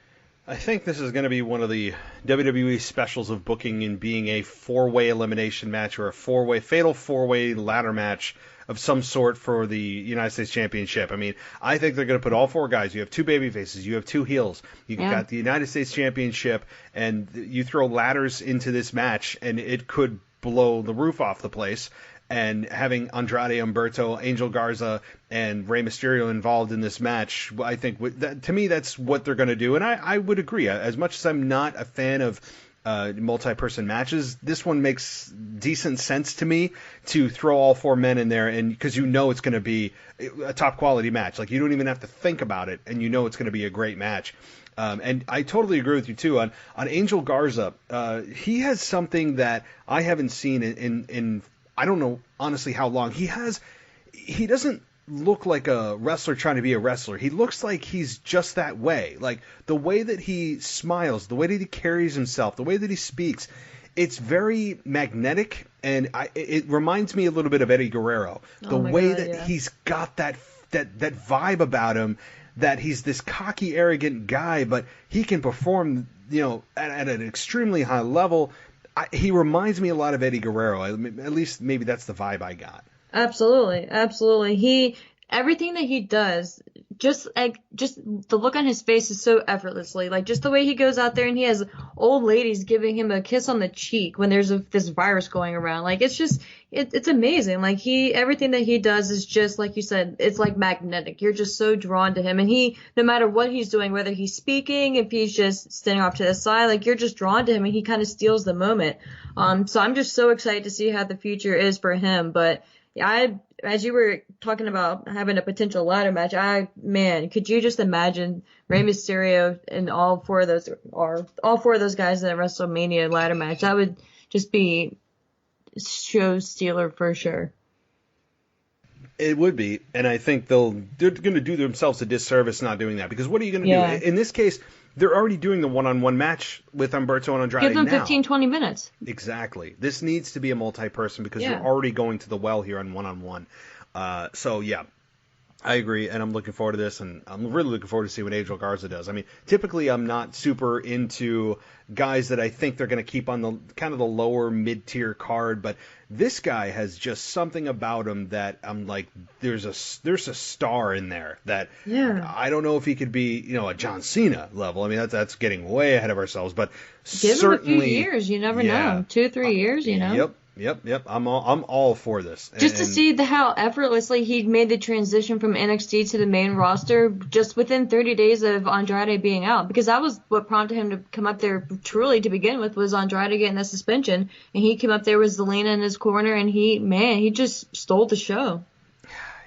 I think this is going to be one of the WWE specials of booking and being a 4-way elimination match, or a fatal 4-way ladder match of some sort for the United States Championship. I mean, I think they're going to put all four guys. You have two baby faces, you have two heels, you've got the United States Championship, and you throw ladders into this match, and it could blow the roof off the place. And having Andrade, Alberto, Angel Garza, and Rey Mysterio involved in this match, I think to me that's what they're going to do. And I would agree. As much as I'm not a fan of multi-person matches, this one makes decent sense to me, to throw all four men in there, and because it's going to be a top quality match. Like, you don't even have to think about it, and it's going to be a great match. And I totally agree with you too on Angel Garza. He has something that I haven't seen in I don't know honestly how long. He doesn't look like a wrestler trying to be a wrestler. He looks like he's just that way. Like, the way that he smiles, the way that he carries himself, the way that he speaks, it's very magnetic, and it reminds me a little bit of Eddie Guerrero. He's got that vibe about him, that he's this cocky, arrogant guy, but he can perform, at an extremely high level. He reminds me a lot of Eddie Guerrero. At least maybe that's the vibe I got. Absolutely. Everything that he does, just the look on his face is so effortlessly. Like, just the way he goes out there and he has old ladies giving him a kiss on the cheek when there's this virus going around. Like, it's amazing. Like, everything that he does is just, like you said, it's like magnetic. You're just so drawn to him. And no matter what he's doing, whether he's speaking, if he's just standing off to the side, like, you're just drawn to him, and he kind of steals the moment. So I'm just so excited to see how the future is for him. But as you were talking about having a potential ladder match, could you just imagine Rey Mysterio and all four of those guys in a WrestleMania ladder match? That would just be show stealer for sure. It would be, and I think they're going to do themselves a disservice not doing that, because what are you going to do? In this case, they're already doing the one-on-one match with Umberto and Andrade now. Give them 15, 20 minutes. Exactly. This needs to be a multi-person, because you're already going to the well here on one-on-one. So, yeah, I agree, and I'm looking forward to this, and I'm really looking forward to see what Angel Garza does. I mean, typically I'm not super into guys that I think they're going to keep on the kind of the lower mid-tier card, but this guy has just something about him that I'm like, there's a star in there that I don't know if he could be, a John Cena level. I mean, that's getting way ahead of ourselves, but give certainly him a few years. You never know. 2-3 years. Yep. I'm all for this. Just to see how effortlessly he made the transition from NXT to the main roster just within 30 days of Andrade being out, because that was what prompted him to come up there truly to begin with, was Andrade getting the suspension, and he came up there with Zelina in his corner, and he just stole the show.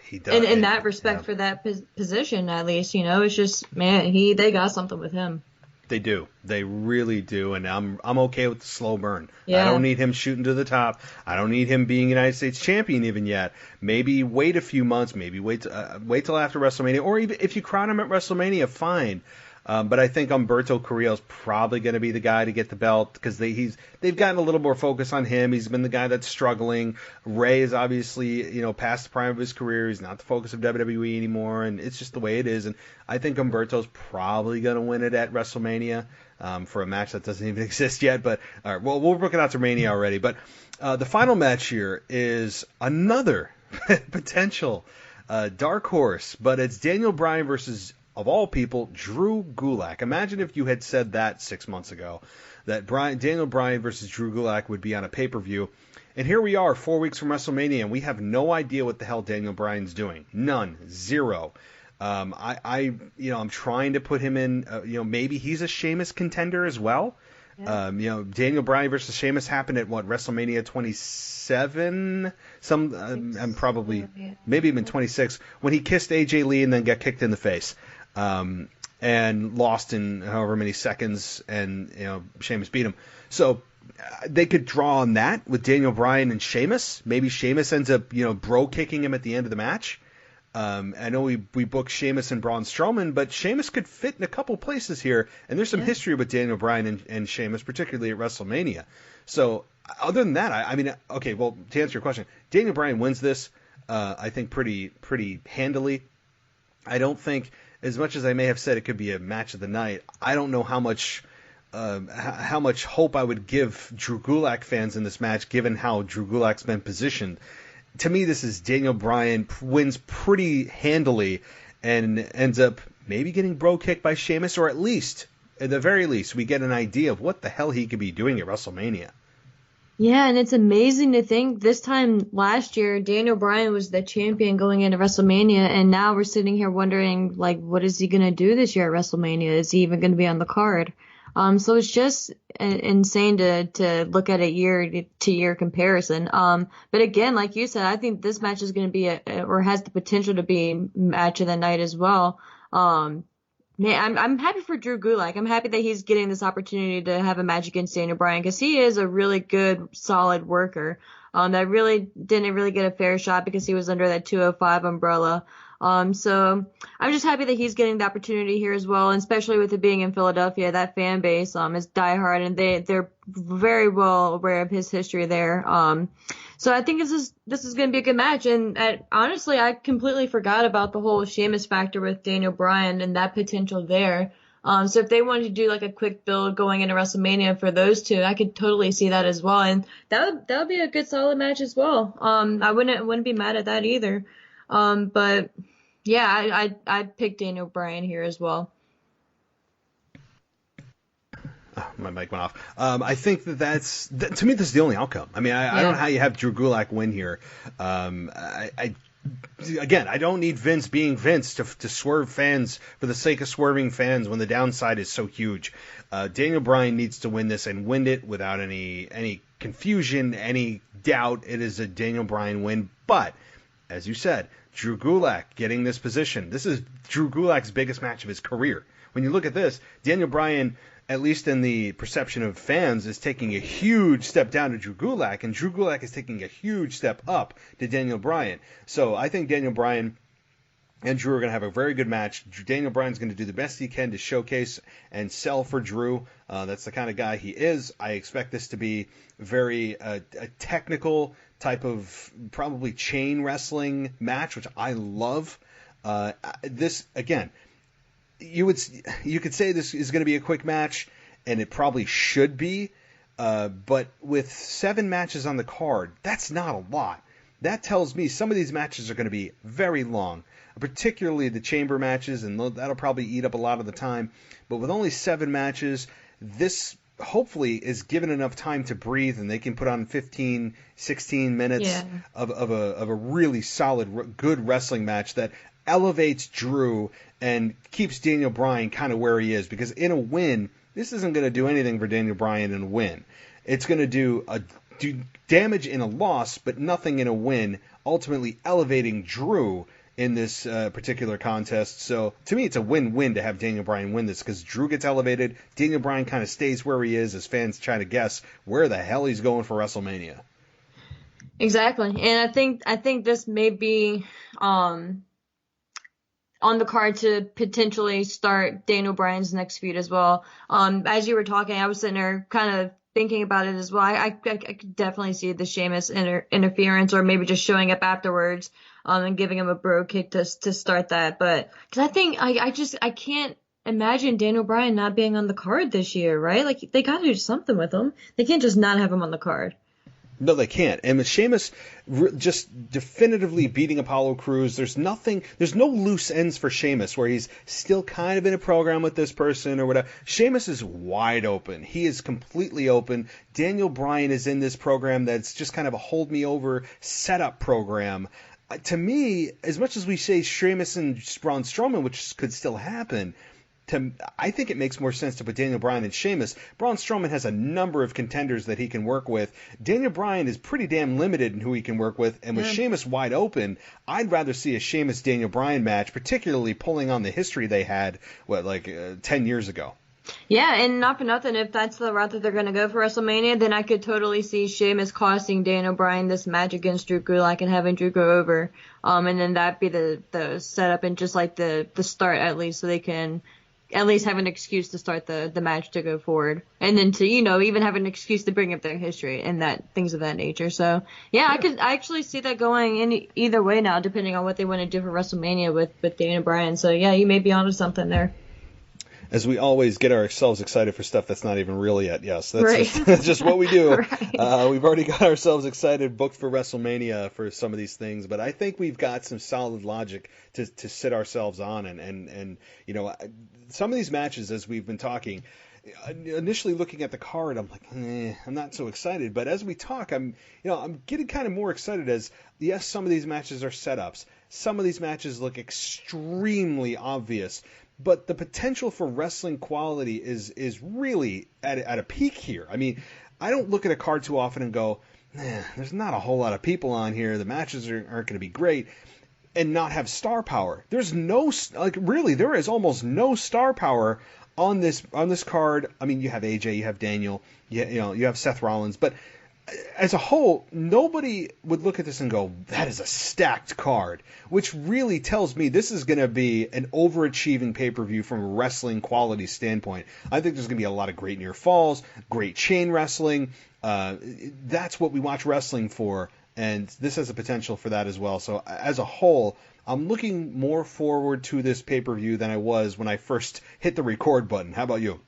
He does. In that respect, for that position, at least, it's just, they got something with him. They do. They really do, and I'm okay with the slow burn. Yeah. I don't need him shooting to the top. I don't need him being United States champion even yet. Maybe wait a few months. Maybe wait till after WrestleMania, or even if you crown him at WrestleMania, fine. But I think Alberto Carrillo's probably going to be the guy to get the belt because they've gotten a little more focus on him. He's been the guy that's struggling. Ray is obviously past the prime of his career. He's not the focus of WWE anymore, and it's just the way it is. And I think Alberto's probably going to win it at WrestleMania for a match that doesn't even exist yet. But all right, well, we're looking out to Mania already. But the final match here is another potential dark horse, but it's Daniel Bryan versus, of all people, Drew Gulak. Imagine if you had said that 6 months ago, that Daniel Bryan versus Drew Gulak would be on a pay-per-view. And here we are, 4 weeks from WrestleMania, and we have no idea what the hell Daniel Bryan's doing. None. Zero. I'm trying to put him in, maybe he's a Sheamus contender as well. Yeah. Daniel Bryan versus Sheamus happened at WrestleMania 27? I'm probably, maybe even 26, when he kissed AJ Lee and then got kicked in the face. And lost in however many seconds, and Sheamus beat him. So they could draw on that with Daniel Bryan and Sheamus. Maybe Sheamus ends up bro kicking him at the end of the match. I know we booked Sheamus and Braun Strowman, but Sheamus could fit in a couple places here, and there's some history with Daniel Bryan and Sheamus, particularly at WrestleMania. So other than that, to answer your question, Daniel Bryan wins this, I think pretty handily. I don't think, as much as I may have said it could be a match of the night, I don't know how much hope I would give Drew Gulak fans in this match, given how Drew Gulak's been positioned. To me, this is Daniel Bryan wins pretty handily and ends up maybe getting bro kicked by Sheamus, or at least, at the very least, we get an idea of what the hell he could be doing at WrestleMania. Yeah, and it's amazing to think this time last year, Daniel Bryan was the champion going into WrestleMania, and now we're sitting here wondering, what is he going to do this year at WrestleMania? Is he even going to be on the card? So it's just insane to look at a year-to-year comparison. But again, like you said, I think this match is going to be or has the potential to be match of the night as well. Man, I'm happy for Drew Gulak. I'm happy that he's getting this opportunity to have a match against Daniel Bryan, because he is a really good, solid worker. That really didn't get a fair shot because he was under that 205 umbrella. So I'm just happy that he's getting the opportunity here as well, and especially with it being in Philadelphia, that fan base is diehard, and they're very well aware of his history there. So I think this is going to be a good match, and honestly, I completely forgot about the whole Sheamus factor with Daniel Bryan and that potential there. So if they wanted to do a quick build going into WrestleMania for those two, I could totally see that as well, and that would be a good solid match as well. I wouldn't be mad at that either. But yeah, I'd pick Daniel Bryan here as well. Oh, my mic went off. I think that's to me, this is the only outcome. I mean, I don't know how you have Drew Gulak win here. Again, I don't need Vince being Vince to swerve fans for the sake of swerving fans when the downside is so huge. Daniel Bryan needs to win this and win it without any confusion, any doubt. It is a Daniel Bryan win. But as you said, Drew Gulak getting this position. This is Drew Gulak's biggest match of his career. When you look at this, Daniel Bryan, at least in the perception of fans, is taking a huge step down to Drew Gulak, and Drew Gulak is taking a huge step up to Daniel Bryan. So I think Daniel Bryan and Drew are going to have a very good match. Daniel Bryan's going to do the best he can to showcase and sell for Drew. That's the kind of guy he is. I expect this to be very a technical type of probably chain wrestling match, which I love. This, again, you could say this is going to be a quick match, and it probably should be, but with 7 matches on the card, that's not a lot. That tells me some of these matches are going to be very long, particularly the chamber matches, and that'll probably eat up a lot of the time. But with only 7 matches, this hopefully is given enough time to breathe, and they can put on 15, 16 minutes of a really solid, good wrestling match that elevates Drew and keeps Daniel Bryan kind of where he is. Because in a win, this isn't going to do anything for Daniel Bryan in a win. It's going to do damage in a loss, but nothing in a win, ultimately elevating Drew in this particular contest. So to me, it's a win-win to have Daniel Bryan win this because Drew gets elevated. Daniel Bryan kind of stays where he is as fans try to guess where the hell he's going for WrestleMania. Exactly. And I think this may be on the card to potentially start Daniel Bryan's next feud as well. As you were talking, I was sitting there kind of thinking about it as well. I could definitely see the Sheamus interference, or maybe just showing up afterwards and giving him a bro kick to start that. But because I think I can't imagine Daniel Bryan not being on the card this year, right? Like, they got to do something with him. They can't just not have him on the card. No, they can't. And with Sheamus just definitively beating Apollo Crews, there's no loose ends for Sheamus where he's still kind of in a program with this person or whatever. Sheamus is wide open. He is completely open. Daniel Bryan is in this program that's just kind of a hold me over setup program. To me, as much as we say Sheamus and Braun Strowman, which could still happen, I think it makes more sense to put Daniel Bryan and Sheamus. Braun Strowman has a number of contenders that he can work with. Daniel Bryan is pretty damn limited in who he can work with, and with Sheamus wide open, I'd rather see a Sheamus-Daniel Bryan match, particularly pulling on the history they had, 10 years ago. Yeah, and not for nothing, if that's the route that they're going to go for WrestleMania, then I could totally see Sheamus costing Daniel Bryan this match against Drew Gulak and having Drew go over. And then that'd be the setup and just like the start at least, so they can at least have an excuse to start the match to go forward. And then to, even have an excuse to bring up their history and things of that nature. So, yeah, I actually see that going in either way now, depending on what they want to do for WrestleMania with Daniel Bryan. So, yeah, you may be onto something there. As we always get ourselves excited for stuff that's not even real yet. Yes, that's, right. That's just what we do. Right. We've already got ourselves excited, booked for WrestleMania for some of these things, but I think we've got some solid logic to sit ourselves on. And some of these matches, as we've been talking, initially looking at the card, I'm like, I'm not so excited. But as we talk, I'm getting kind of more excited as, yes, some of these matches are setups. Some of these matches look extremely obvious. But the potential for wrestling quality is really at a peak here. I mean, I don't look at a card too often and go, there's not a whole lot of people on here. The matches aren't going to be great, and not have star power. There is almost no star power on this card. I mean, you have AJ, you have Daniel, you have Seth Rollins, but as a whole, nobody would look at this and go, that is a stacked card, which really tells me this is going to be an overachieving pay-per-view from a wrestling quality standpoint. I think there's going to be a lot of great near falls, great chain wrestling. That's what we watch wrestling for, and this has the potential for that as well. So as a whole, I'm looking more forward to this pay-per-view than I was when I first hit the record button. How about you?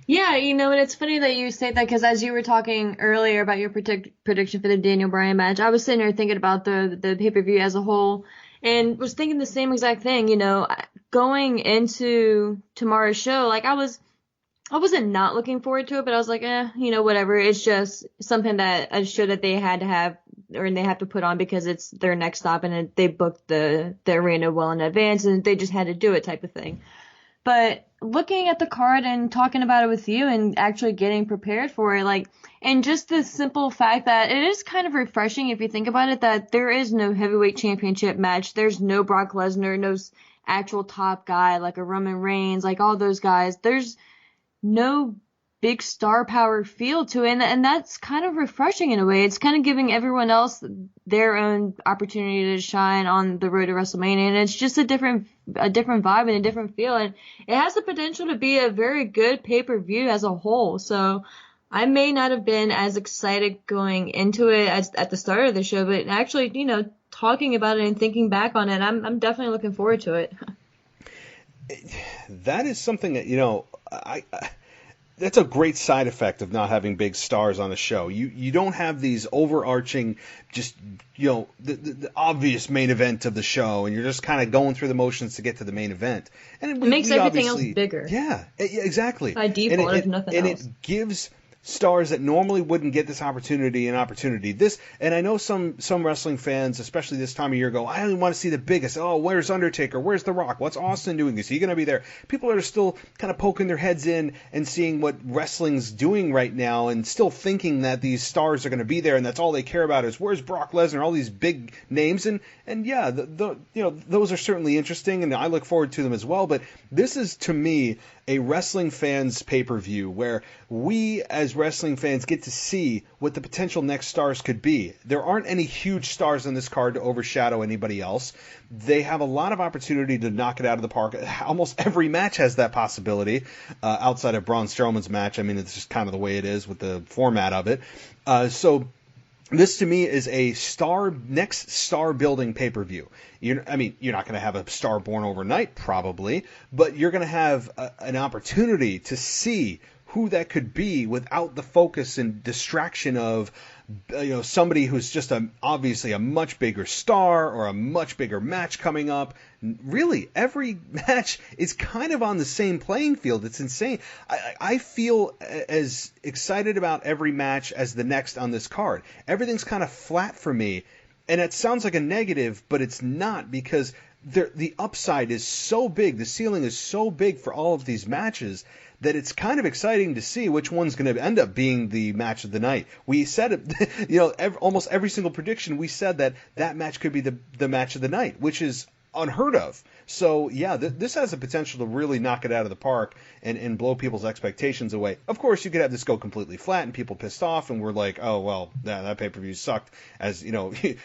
Yeah, and it's funny that you say that, because as you were talking earlier about your prediction for the Daniel Bryan match, I was sitting there thinking about the pay-per-view as a whole and was thinking the same exact thing. Going into tomorrow's show, like I wasn't not looking forward to it, but I was like, whatever. It's just something that a show that they had to have, or they have to put on because it's their next stop, and they booked the arena well in advance, and they just had to do it type of thing. But looking at the card and talking about it with you and actually getting prepared for it, and just the simple fact that it is kind of refreshing if you think about it, that there is no heavyweight championship match. There's no Brock Lesnar, no actual top guy like a Roman Reigns, like all those guys. There's no big star power feel to it, and that's kind of refreshing in a way. It's kind of giving everyone else their own opportunity to shine on the road to WrestleMania, and it's just a different vibe and a different feel, and it has the potential to be a very good pay-per-view as a whole. So I may not have been as excited going into it as at the start of the show, but actually, talking about it and thinking back on it, I'm definitely looking forward to it. That is something that, that's a great side effect of not having big stars on a show. You don't have these overarching, just, the obvious main event of the show, and you're just kind of going through the motions to get to the main event. And it makes everything else bigger. Yeah, exactly. By default, if nothing else. And it gives stars that normally wouldn't get this opportunity. This, and I know some wrestling fans, especially this time of year, go, I only want to see the biggest. Oh, where's Undertaker? Where's The Rock? What's Austin doing? Is he going to be there? People are still kind of poking their heads in and seeing what wrestling's doing right now, and still thinking that these stars are going to be there, and that's all they care about is where's Brock Lesnar? All these big names, and yeah, those are certainly interesting, and I look forward to them as well. But this is, to me, a wrestling fans pay-per-view where we as wrestling fans get to see what the potential next stars could be. There aren't any huge stars on this card to overshadow anybody else. They have a lot of opportunity to knock it out of the park. Almost every match has that possibility, outside of Braun Strowman's match. I mean, it's just kind of the way it is with the format of it. So this, to me, is a next star building pay-per-view. You're not going to have a star born overnight, probably, but you're going to have an opportunity to see who that could be without the focus and distraction of somebody who's just obviously a much bigger star or a much bigger match coming up. Really, every match is kind of on the same playing field. It's insane. I feel as excited about every match as the next on this card. Everything's kind of flat for me, and it sounds like a negative, but it's not, because the upside is so big, the ceiling is so big for all of these matches, that it's kind of exciting to see which one's going to end up being the match of the night. We said it, almost every single prediction, we said that match could be the match of the night, which is unheard of. So, yeah, this has the potential to really knock it out of the park and blow people's expectations away. Of course, you could have this go completely flat and people pissed off, and we're like, oh, well, that pay-per-view sucked, as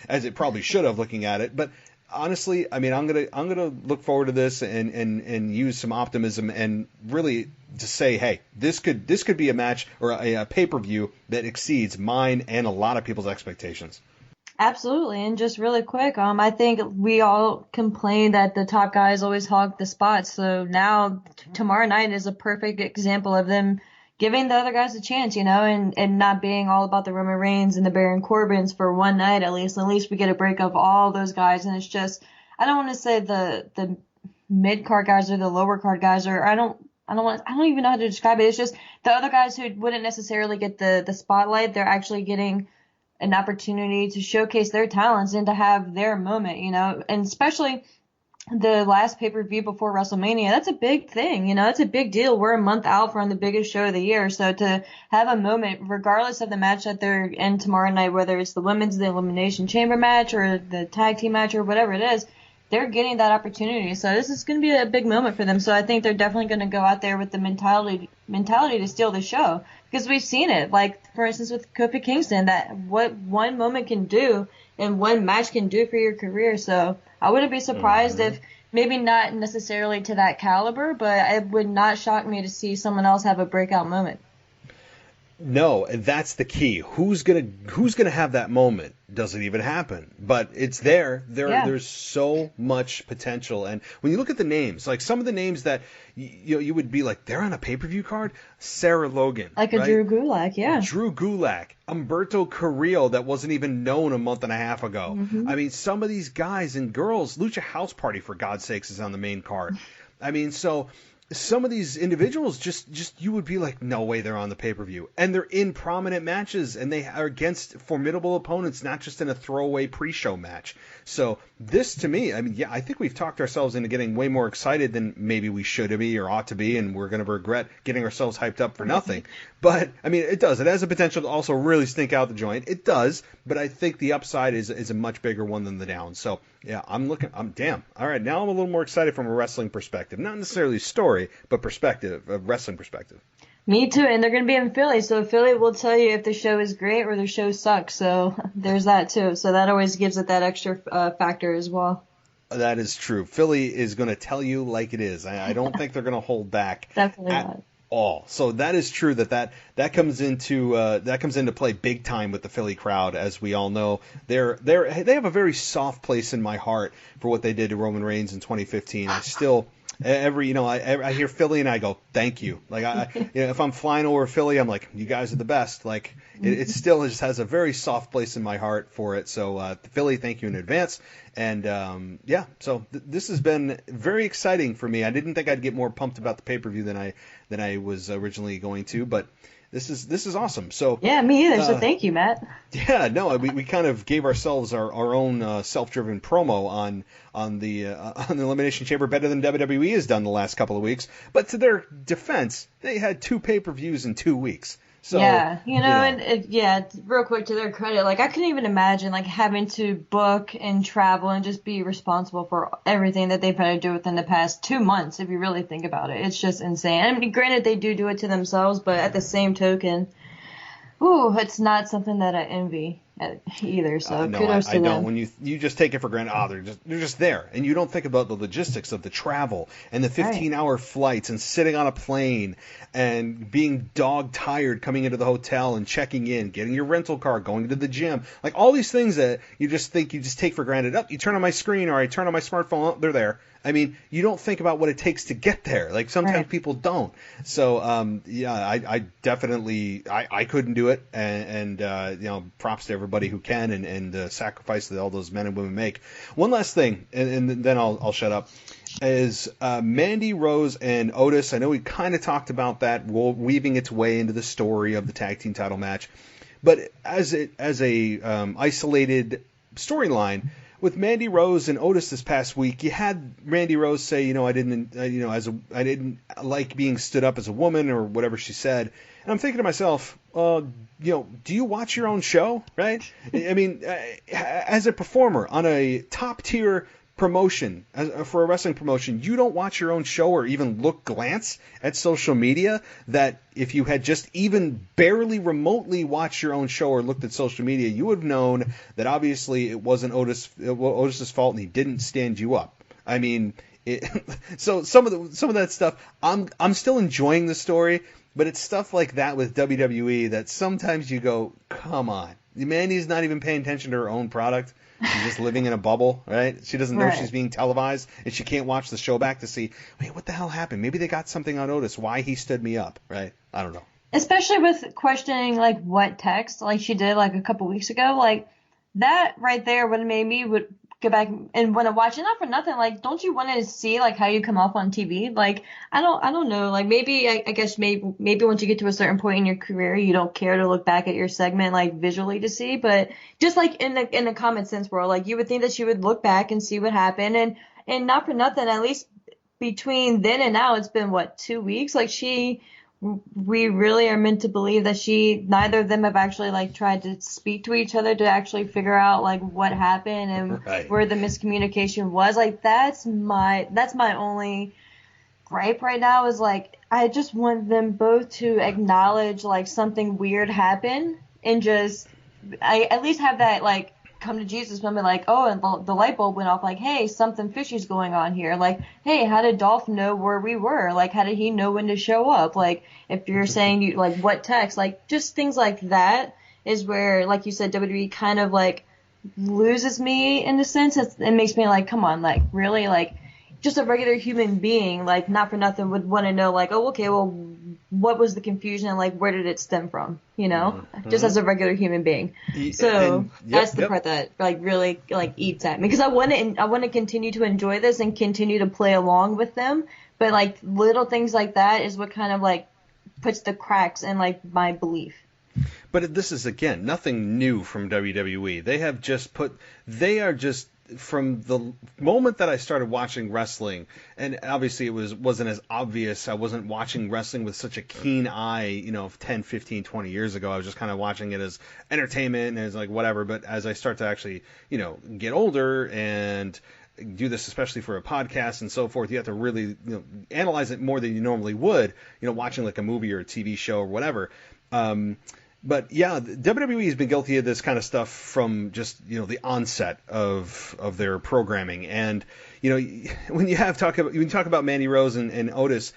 as it probably should have, looking at it. But honestly, I mean, I'm gonna look forward to this and use some optimism and really to say, hey, this could be a match or a pay-per-view that exceeds mine and a lot of people's expectations. Absolutely. And just really quick, I think we all complain that the top guys always hog the spots. So now tomorrow night is a perfect example of them giving the other guys a chance, and not being all about the Roman Reigns and the Baron Corbins for one night at least. At least we get a break of all those guys. And it's just, I don't want to say the mid card guys or the lower card guys, or I don't even know how to describe it. It's just the other guys who wouldn't necessarily get the spotlight. They're actually getting an opportunity to showcase their talents and to have their moment, and especially the last pay-per-view before WrestleMania. That's a big thing, it's a big deal. We're a month out from the biggest show of the year. So to have a moment, regardless of the match that they're in tomorrow night, whether it's the women's, the Elimination Chamber match or the tag team match or whatever it is, they're getting that opportunity. So this is going to be a big moment for them. So I think they're definitely going to go out there with the mentality to steal the show, because we've seen it. Like, for instance, with Kofi Kingston, that what one moment can do and one match can do for your career. So I wouldn't be surprised if, maybe not necessarily to that caliber, but it would not shock me to see someone else have a breakout moment. No, and that's the key. Who's gonna have that moment? Does it even happen? But it's there. There's so much potential. And when you look at the names, like some of the names that you would be like, they're on a pay-per-view card. Sarah Logan, like a right? Drew Gulak, yeah. Drew Gulak, Alberto Carrillo, that wasn't even known a month and a half ago. I mean, some of these guys and girls, Lucha House Party, for God's sakes, is on the main card. I mean, so some of these individuals just you would be like, no way they're on the pay-per-view. And they're in prominent matches, and they are against formidable opponents, not just in a throwaway pre-show match. So this, to me, I mean, yeah, I think we've talked ourselves into getting way more excited than maybe we should be or ought to be, and we're going to regret getting ourselves hyped up for nothing. But, I mean, it does. It has a potential to also really stink out the joint. It does, but I think the upside is a much bigger one than the down. So, yeah, damn. All right, now I'm a little more excited from a wrestling perspective. Not necessarily story, but perspective, a wrestling perspective. Me too, and they're going to be in Philly, so Philly will tell you if the show is great or the show sucks, so there's that too. So that always gives it that extra factor as well. That is true. Philly is going to tell you like it is. I don't think they're going to hold back. Definitely not. All. So that is true. That comes into play big time with the Philly crowd, as we all know. They have a very soft place in my heart for what they did to Roman Reigns in 2015. I still I hear Philly and I go, thank you. Like if I'm flying over Philly, I'm like, you guys are the best. Like it still just has a very soft place in my heart for it. So Philly, thank you in advance. And so this has been very exciting for me. I didn't think I'd get more pumped about the pay-per-view than I was originally going to, but this is awesome. So yeah, me either. So thank you, Matt. Yeah, no, we kind of gave ourselves our own self-driven promo on the Elimination Chamber, better than WWE has done the last couple of weeks. But to their defense, they had 2 pay-per-views in 2 weeks. So, yeah, and real quick, to their credit, like, I couldn't even imagine, like, having to book and travel and just be responsible for everything that they've had to do within the past 2 months, if you really think about it. It's just insane. I mean, granted, they do it to themselves, but at the same token, it's not something that I envy either, so kudos to them. I don't. When you just take it for granted, they're just there, and you don't think about the logistics of the travel and the 15-hour flights and sitting on a plane and being dog tired coming into the hotel and checking in, getting your rental car, going to the gym, like all these things that you just take for granted. You turn on my screen or I turn on my smartphone, they're there. I mean, you don't think about what it takes to get there. Like sometimes people don't. So I definitely I couldn't do it, and props to everybody who can, and the sacrifice that all those men and women make. One last thing, and then I'll shut up. Is Mandy Rose and Otis? I know we kind of talked about that, weaving its way into the story of the tag team title match, but as a isolated storyline. With Mandy Rose and Otis this past week, you had Mandy Rose say, I didn't like being stood up as a woman or whatever she said. And I'm thinking to myself, do you watch your own show, right? I mean, as a performer on a top tier promotion, for a wrestling promotion, you don't watch your own show or even glance at social media. That if you had just even barely remotely watched your own show or looked at social media, you would have known that obviously it wasn't Otis's fault and he didn't stand you up. I mean, so some of that stuff, I'm still enjoying the story, but it's stuff like that with WWE that sometimes you go, come on, Mandy's not even paying attention to her own product. She's just living in a bubble, right? She doesn't know she's being televised, and she can't watch the show back to see, wait, what the hell happened? Maybe they got something on Otis. Why he stood me up, right? I don't know. Especially with questioning, like, what text, like she did, like, a couple weeks ago. Like, that right there would have made me go back and want to watch it. Not for nothing. Like, don't you want to see, like, how you come off on TV? Like, I don't know. Like, maybe, I guess maybe once you get to a certain point in your career, you don't care to look back at your segment, like, visually to see. But just, like, in the common sense world, like, you would think that she would look back and see what happened. And not for nothing, at least between then and now, it's been, 2 weeks? Like, we really are meant to believe that neither of them have actually, like, tried to speak to each other to actually figure out, like, what happened and where the miscommunication was. Like, that's my only gripe right now, is, like, I just want them both to acknowledge, like, something weird happened and just at least have that, like, come to Jesus moment, like, and the light bulb went off, like, hey, something fishy's going on here. Like, hey, how did Dolph know where we were? Like, how did he know when to show up? Like, if you're saying like, what text? Like, just things like that is where, like you said, WWE kind of, like, loses me in a sense. It makes me like, come on, like, really? Like, just a regular human being, like, not for nothing would want to know, like, oh, okay, well, what was the confusion and, like, where did it stem from? Just as a regular human being. So that's the part that, like, really, like, eats at me, because I want to continue to enjoy this and continue to play along with them, but, like, little things like that is what kind of, like, puts the cracks in, like, my belief. But this is, again, nothing new from WWE. They are just from the moment that I started watching wrestling, and obviously it wasn't as obvious. I wasn't watching wrestling with such a keen eye, 10, 15, 20 years ago. I was just kind of watching it as entertainment and as, like, whatever. But as I start to actually, get older and do this, especially for a podcast and so forth, you have to really, analyze it more than you normally would, watching like a movie or a TV show or whatever. But yeah, WWE has been guilty of this kind of stuff from just, the onset of their programming. And, when you talk about Mandy Rose and Otis,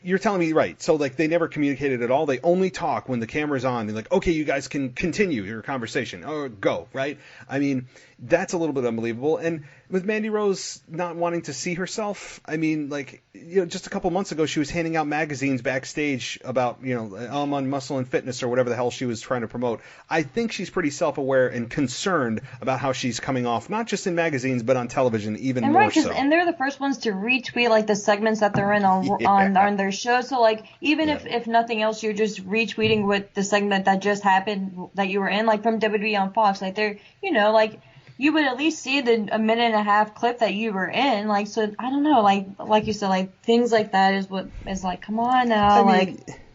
you're telling me, right, so, like, they never communicated at all. They only talk when the camera's on. They're like, okay, you guys can continue your conversation or go, right? I mean, that's a little bit unbelievable. And with Mandy Rose not wanting to see herself, I mean, like, you know, just a couple months ago, she was handing out magazines backstage about, you know, I'm on Muscle and Fitness or whatever the hell she was trying to promote. I think she's pretty self-aware and concerned about how she's coming off, not just in magazines, but on television even more so. And they're the first ones to retweet, like, the segments that they're in on their show. So, like, even if nothing else, you're just retweeting with the segment that just happened that you were in, like, from WWE on Fox. Like, they're, you know, like, you would at least see a minute and a half clip that you were in. Like, so, I don't know, like you said, like, things like that is what is like, come on now,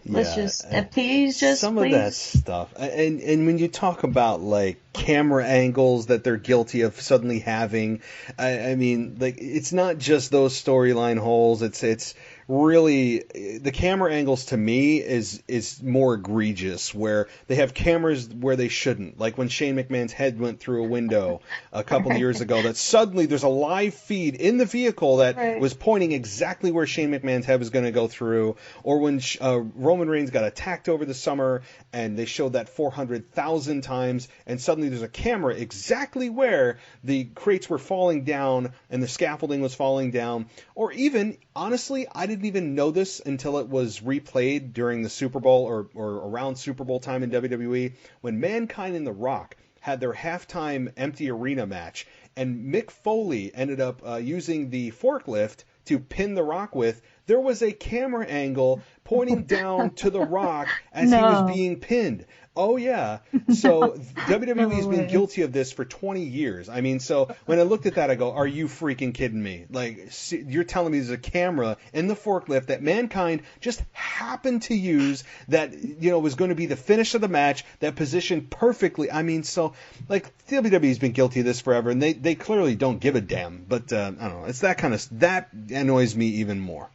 let's just, please. Some of that stuff. And when you talk about, like, camera angles that they're guilty of suddenly having, I mean, like, it's not just those storyline holes. It's really, the camera angles to me is more egregious, where they have cameras where they shouldn't. Like when Shane McMahon's head went through a window a couple years ago, that suddenly there's a live feed in the vehicle that was pointing exactly where Shane McMahon's head was going to go through. Or when Roman Reigns got attacked over the summer and they showed that 400,000 times, and suddenly there's a camera exactly where the crates were falling down and the scaffolding was falling down. Or even, honestly, I didn't even know this until it was replayed during the Super Bowl or around Super Bowl time in WWE, when Mankind and The Rock had their halftime empty arena match, and Mick Foley ended up using the forklift to pin The Rock with. There was a camera angle pointing down to The Rock as he was being pinned. Oh, yeah. So WWE has been guilty of this for 20 years. I mean, so when I looked at that, I go, are you freaking kidding me? Like, you're telling me there's a camera in the forklift that Mankind just happened to use that, you know, was going to be the finish of the match, that positioned perfectly. I mean, so, like, WWE's been guilty of this forever, and they clearly don't give a damn. But, I don't know. It's that kind of, that annoys me even more.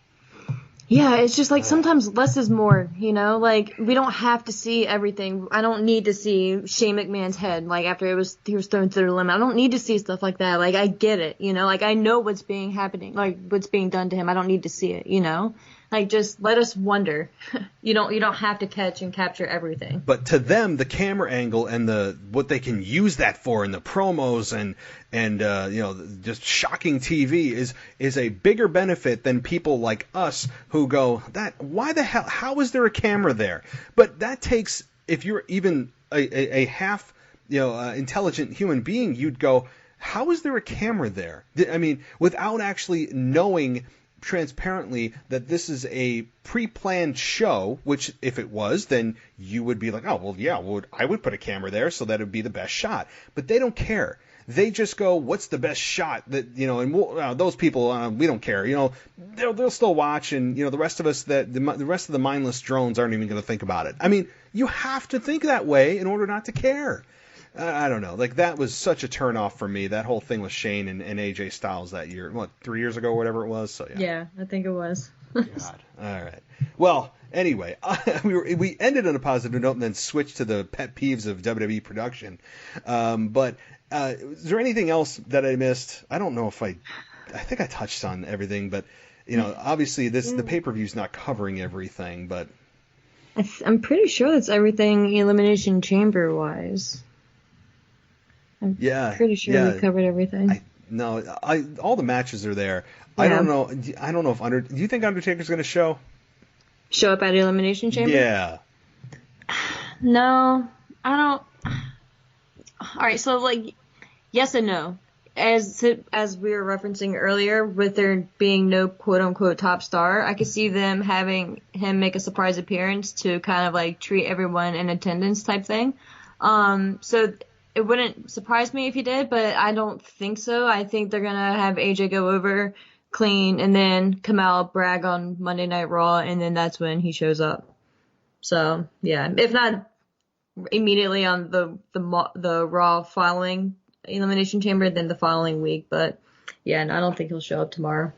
Yeah, it's just like sometimes less is more, you know? Like, we don't have to see everything. I don't need to see Shane McMahon's head, like, after he was thrown through the limit. I don't need to see stuff like that. Like, I get it, you know? Like, I know what's being done to him. I don't need to see it, you know? Like, just let us wonder. You don't have to catch and capture everything. But to them, the camera angle and what they can use that for in the promos and you know, just shocking TV is a bigger benefit than people like us who go, why the hell, how is there a camera there? But that takes, if you're even a half, you know, intelligent human being, you'd go, how is there a camera there? I mean, without actually knowing transparently that this is a pre-planned show, which if it was, then you would be like, oh, well, yeah, I would put a camera there so that it would be the best shot. But they don't care. They just go, what's the best shot that, you know, and those people, we don't care. You know, they'll still watch, and, you know, the rest of us, the rest of the mindless drones aren't even going to think about it. I mean, you have to think that way in order not to care. I don't know. Like, that was such a turnoff for me, that whole thing with Shane and AJ Styles that year. 3 years ago or whatever it was? So, yeah. Yeah, I think it was. God. All right. Well, anyway, we ended on a positive note and then switched to the pet peeves of WWE production. But is there anything else that I missed? I don't know if I think I touched on everything, but, you know, obviously the pay-per-view's not covering everything, but I'm pretty sure that's everything Elimination Chamber wise. I'm pretty sure we covered everything. All the matches are there. Yeah. I don't know if do you think Undertaker's going to show up at Elimination Chamber? Yeah. No, I don't. All right, so, like, yes and no. As we were referencing earlier, with there being no quote-unquote top star, I could see them having him make a surprise appearance to kind of, like, treat everyone in attendance type thing. So it wouldn't surprise me if he did, but I don't think so. I think they're going to have AJ go over, clean, and then come out, brag on Monday Night Raw, and then that's when he shows up. So, yeah, if not immediately on the Raw following Elimination Chamber, then the following week. But, yeah, no, I don't think he'll show up tomorrow.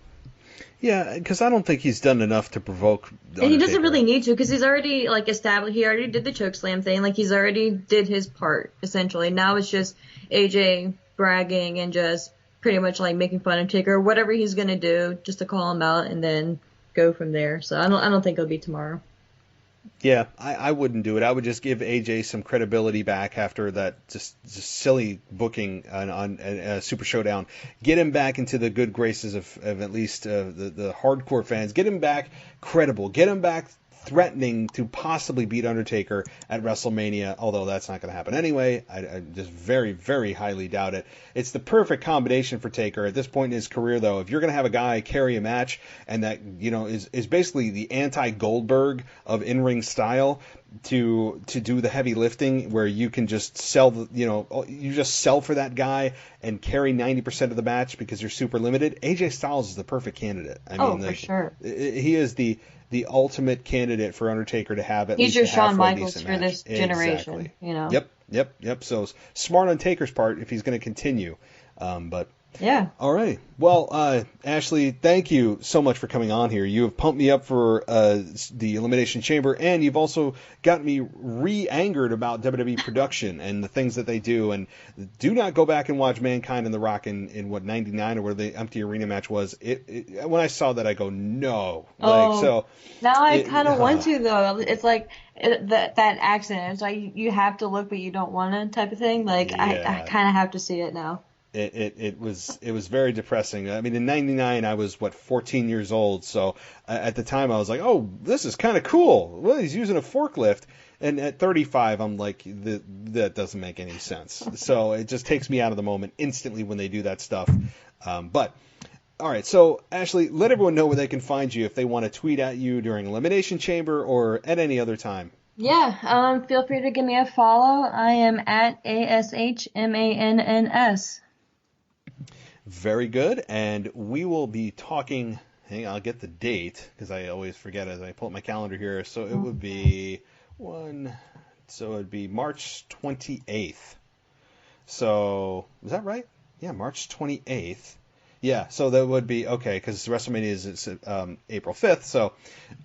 Yeah, because I don't think he's done enough to provoke Undertaker. And he doesn't really need to, because he's already, like, established. He already did the chokeslam thing. Like, he's already did his part, essentially. Now it's just AJ bragging and just pretty much, like, making fun of Taker, or whatever he's going to do, just to call him out and then go from there. So I don't think it'll be tomorrow. Yeah, I wouldn't do it. I would just give AJ some credibility back after that just silly booking on Super Showdown. Get him back into the good graces of at least the hardcore fans. Get him back credible. Get him back threatening to possibly beat Undertaker at WrestleMania, although that's not going to happen anyway. I just very, very highly doubt it. It's the perfect combination for Taker at this point in his career, though. If you're going to have a guy carry a match and that, you know, is basically the anti-Goldberg of in-ring style to do the heavy lifting, where you can just sell, you just sell for that guy and carry 90% of the match because you're super limited. AJ Styles is the perfect candidate. For sure. He is the ultimate candidate for Undertaker to have at least a Shawn halfway Michaels decent for match. this generation. Exactly. You know. Yep. So smart on Taker's part if he's going to continue. But yeah. All right. Well, Ashley, thank you so much for coming on here. You have pumped me up for the Elimination Chamber, and you've also got me re-angered about WWE production and the things that they do. And do not go back and watch Mankind and The Rock in what, 99 or where the empty arena match was. When I saw that, I go, no. Now I kind of want to, though. It's like that accident. It's like you have to look, but you don't want to type of thing. Like, I kind of have to see it now. It was very depressing. I mean, in 99, I was 14 years old, so at the time I was like, oh, this is kind of cool. Well, he's using a forklift. And at 35, I'm like, that doesn't make any sense. So it just takes me out of the moment instantly when they do that stuff. But all right, so Ashley, let everyone know where they can find you if they want to tweet at you during Elimination Chamber or at any other time. Yeah, feel free to give me a follow. I am at ASHMANNS. Very good, and we will be talking. Hang on, I'll get the date because I always forget as I pull up my calendar here. So it would be it'd be March 28th. So is that right? Yeah, March 28th. Yeah, so that would be okay because WrestleMania is April 5th. So,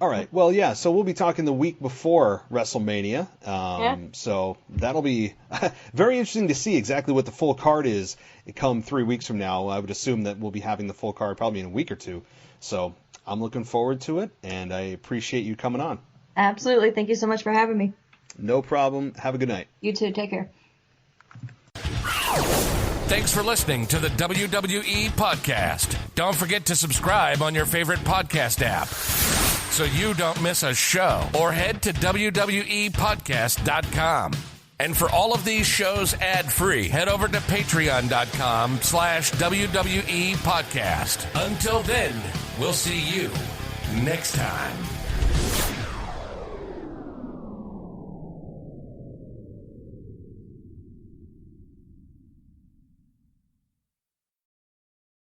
all right, well, yeah, so we'll be talking the week before WrestleMania. So that'll be very interesting to see exactly what the full card is come 3 weeks from now. I would assume that we'll be having the full card probably in a week or two. So I'm looking forward to it, and I appreciate you coming on. Absolutely. Thank you so much for having me. No problem. Have a good night. You too. Take care. Thanks for listening to the WWE Podcast. Don't forget to subscribe on your favorite podcast app so you don't miss a show, or head to WWEpodcast.com. And for all of these shows ad-free, head over to patreon.com/WWE Podcast. Until then, we'll see you next time.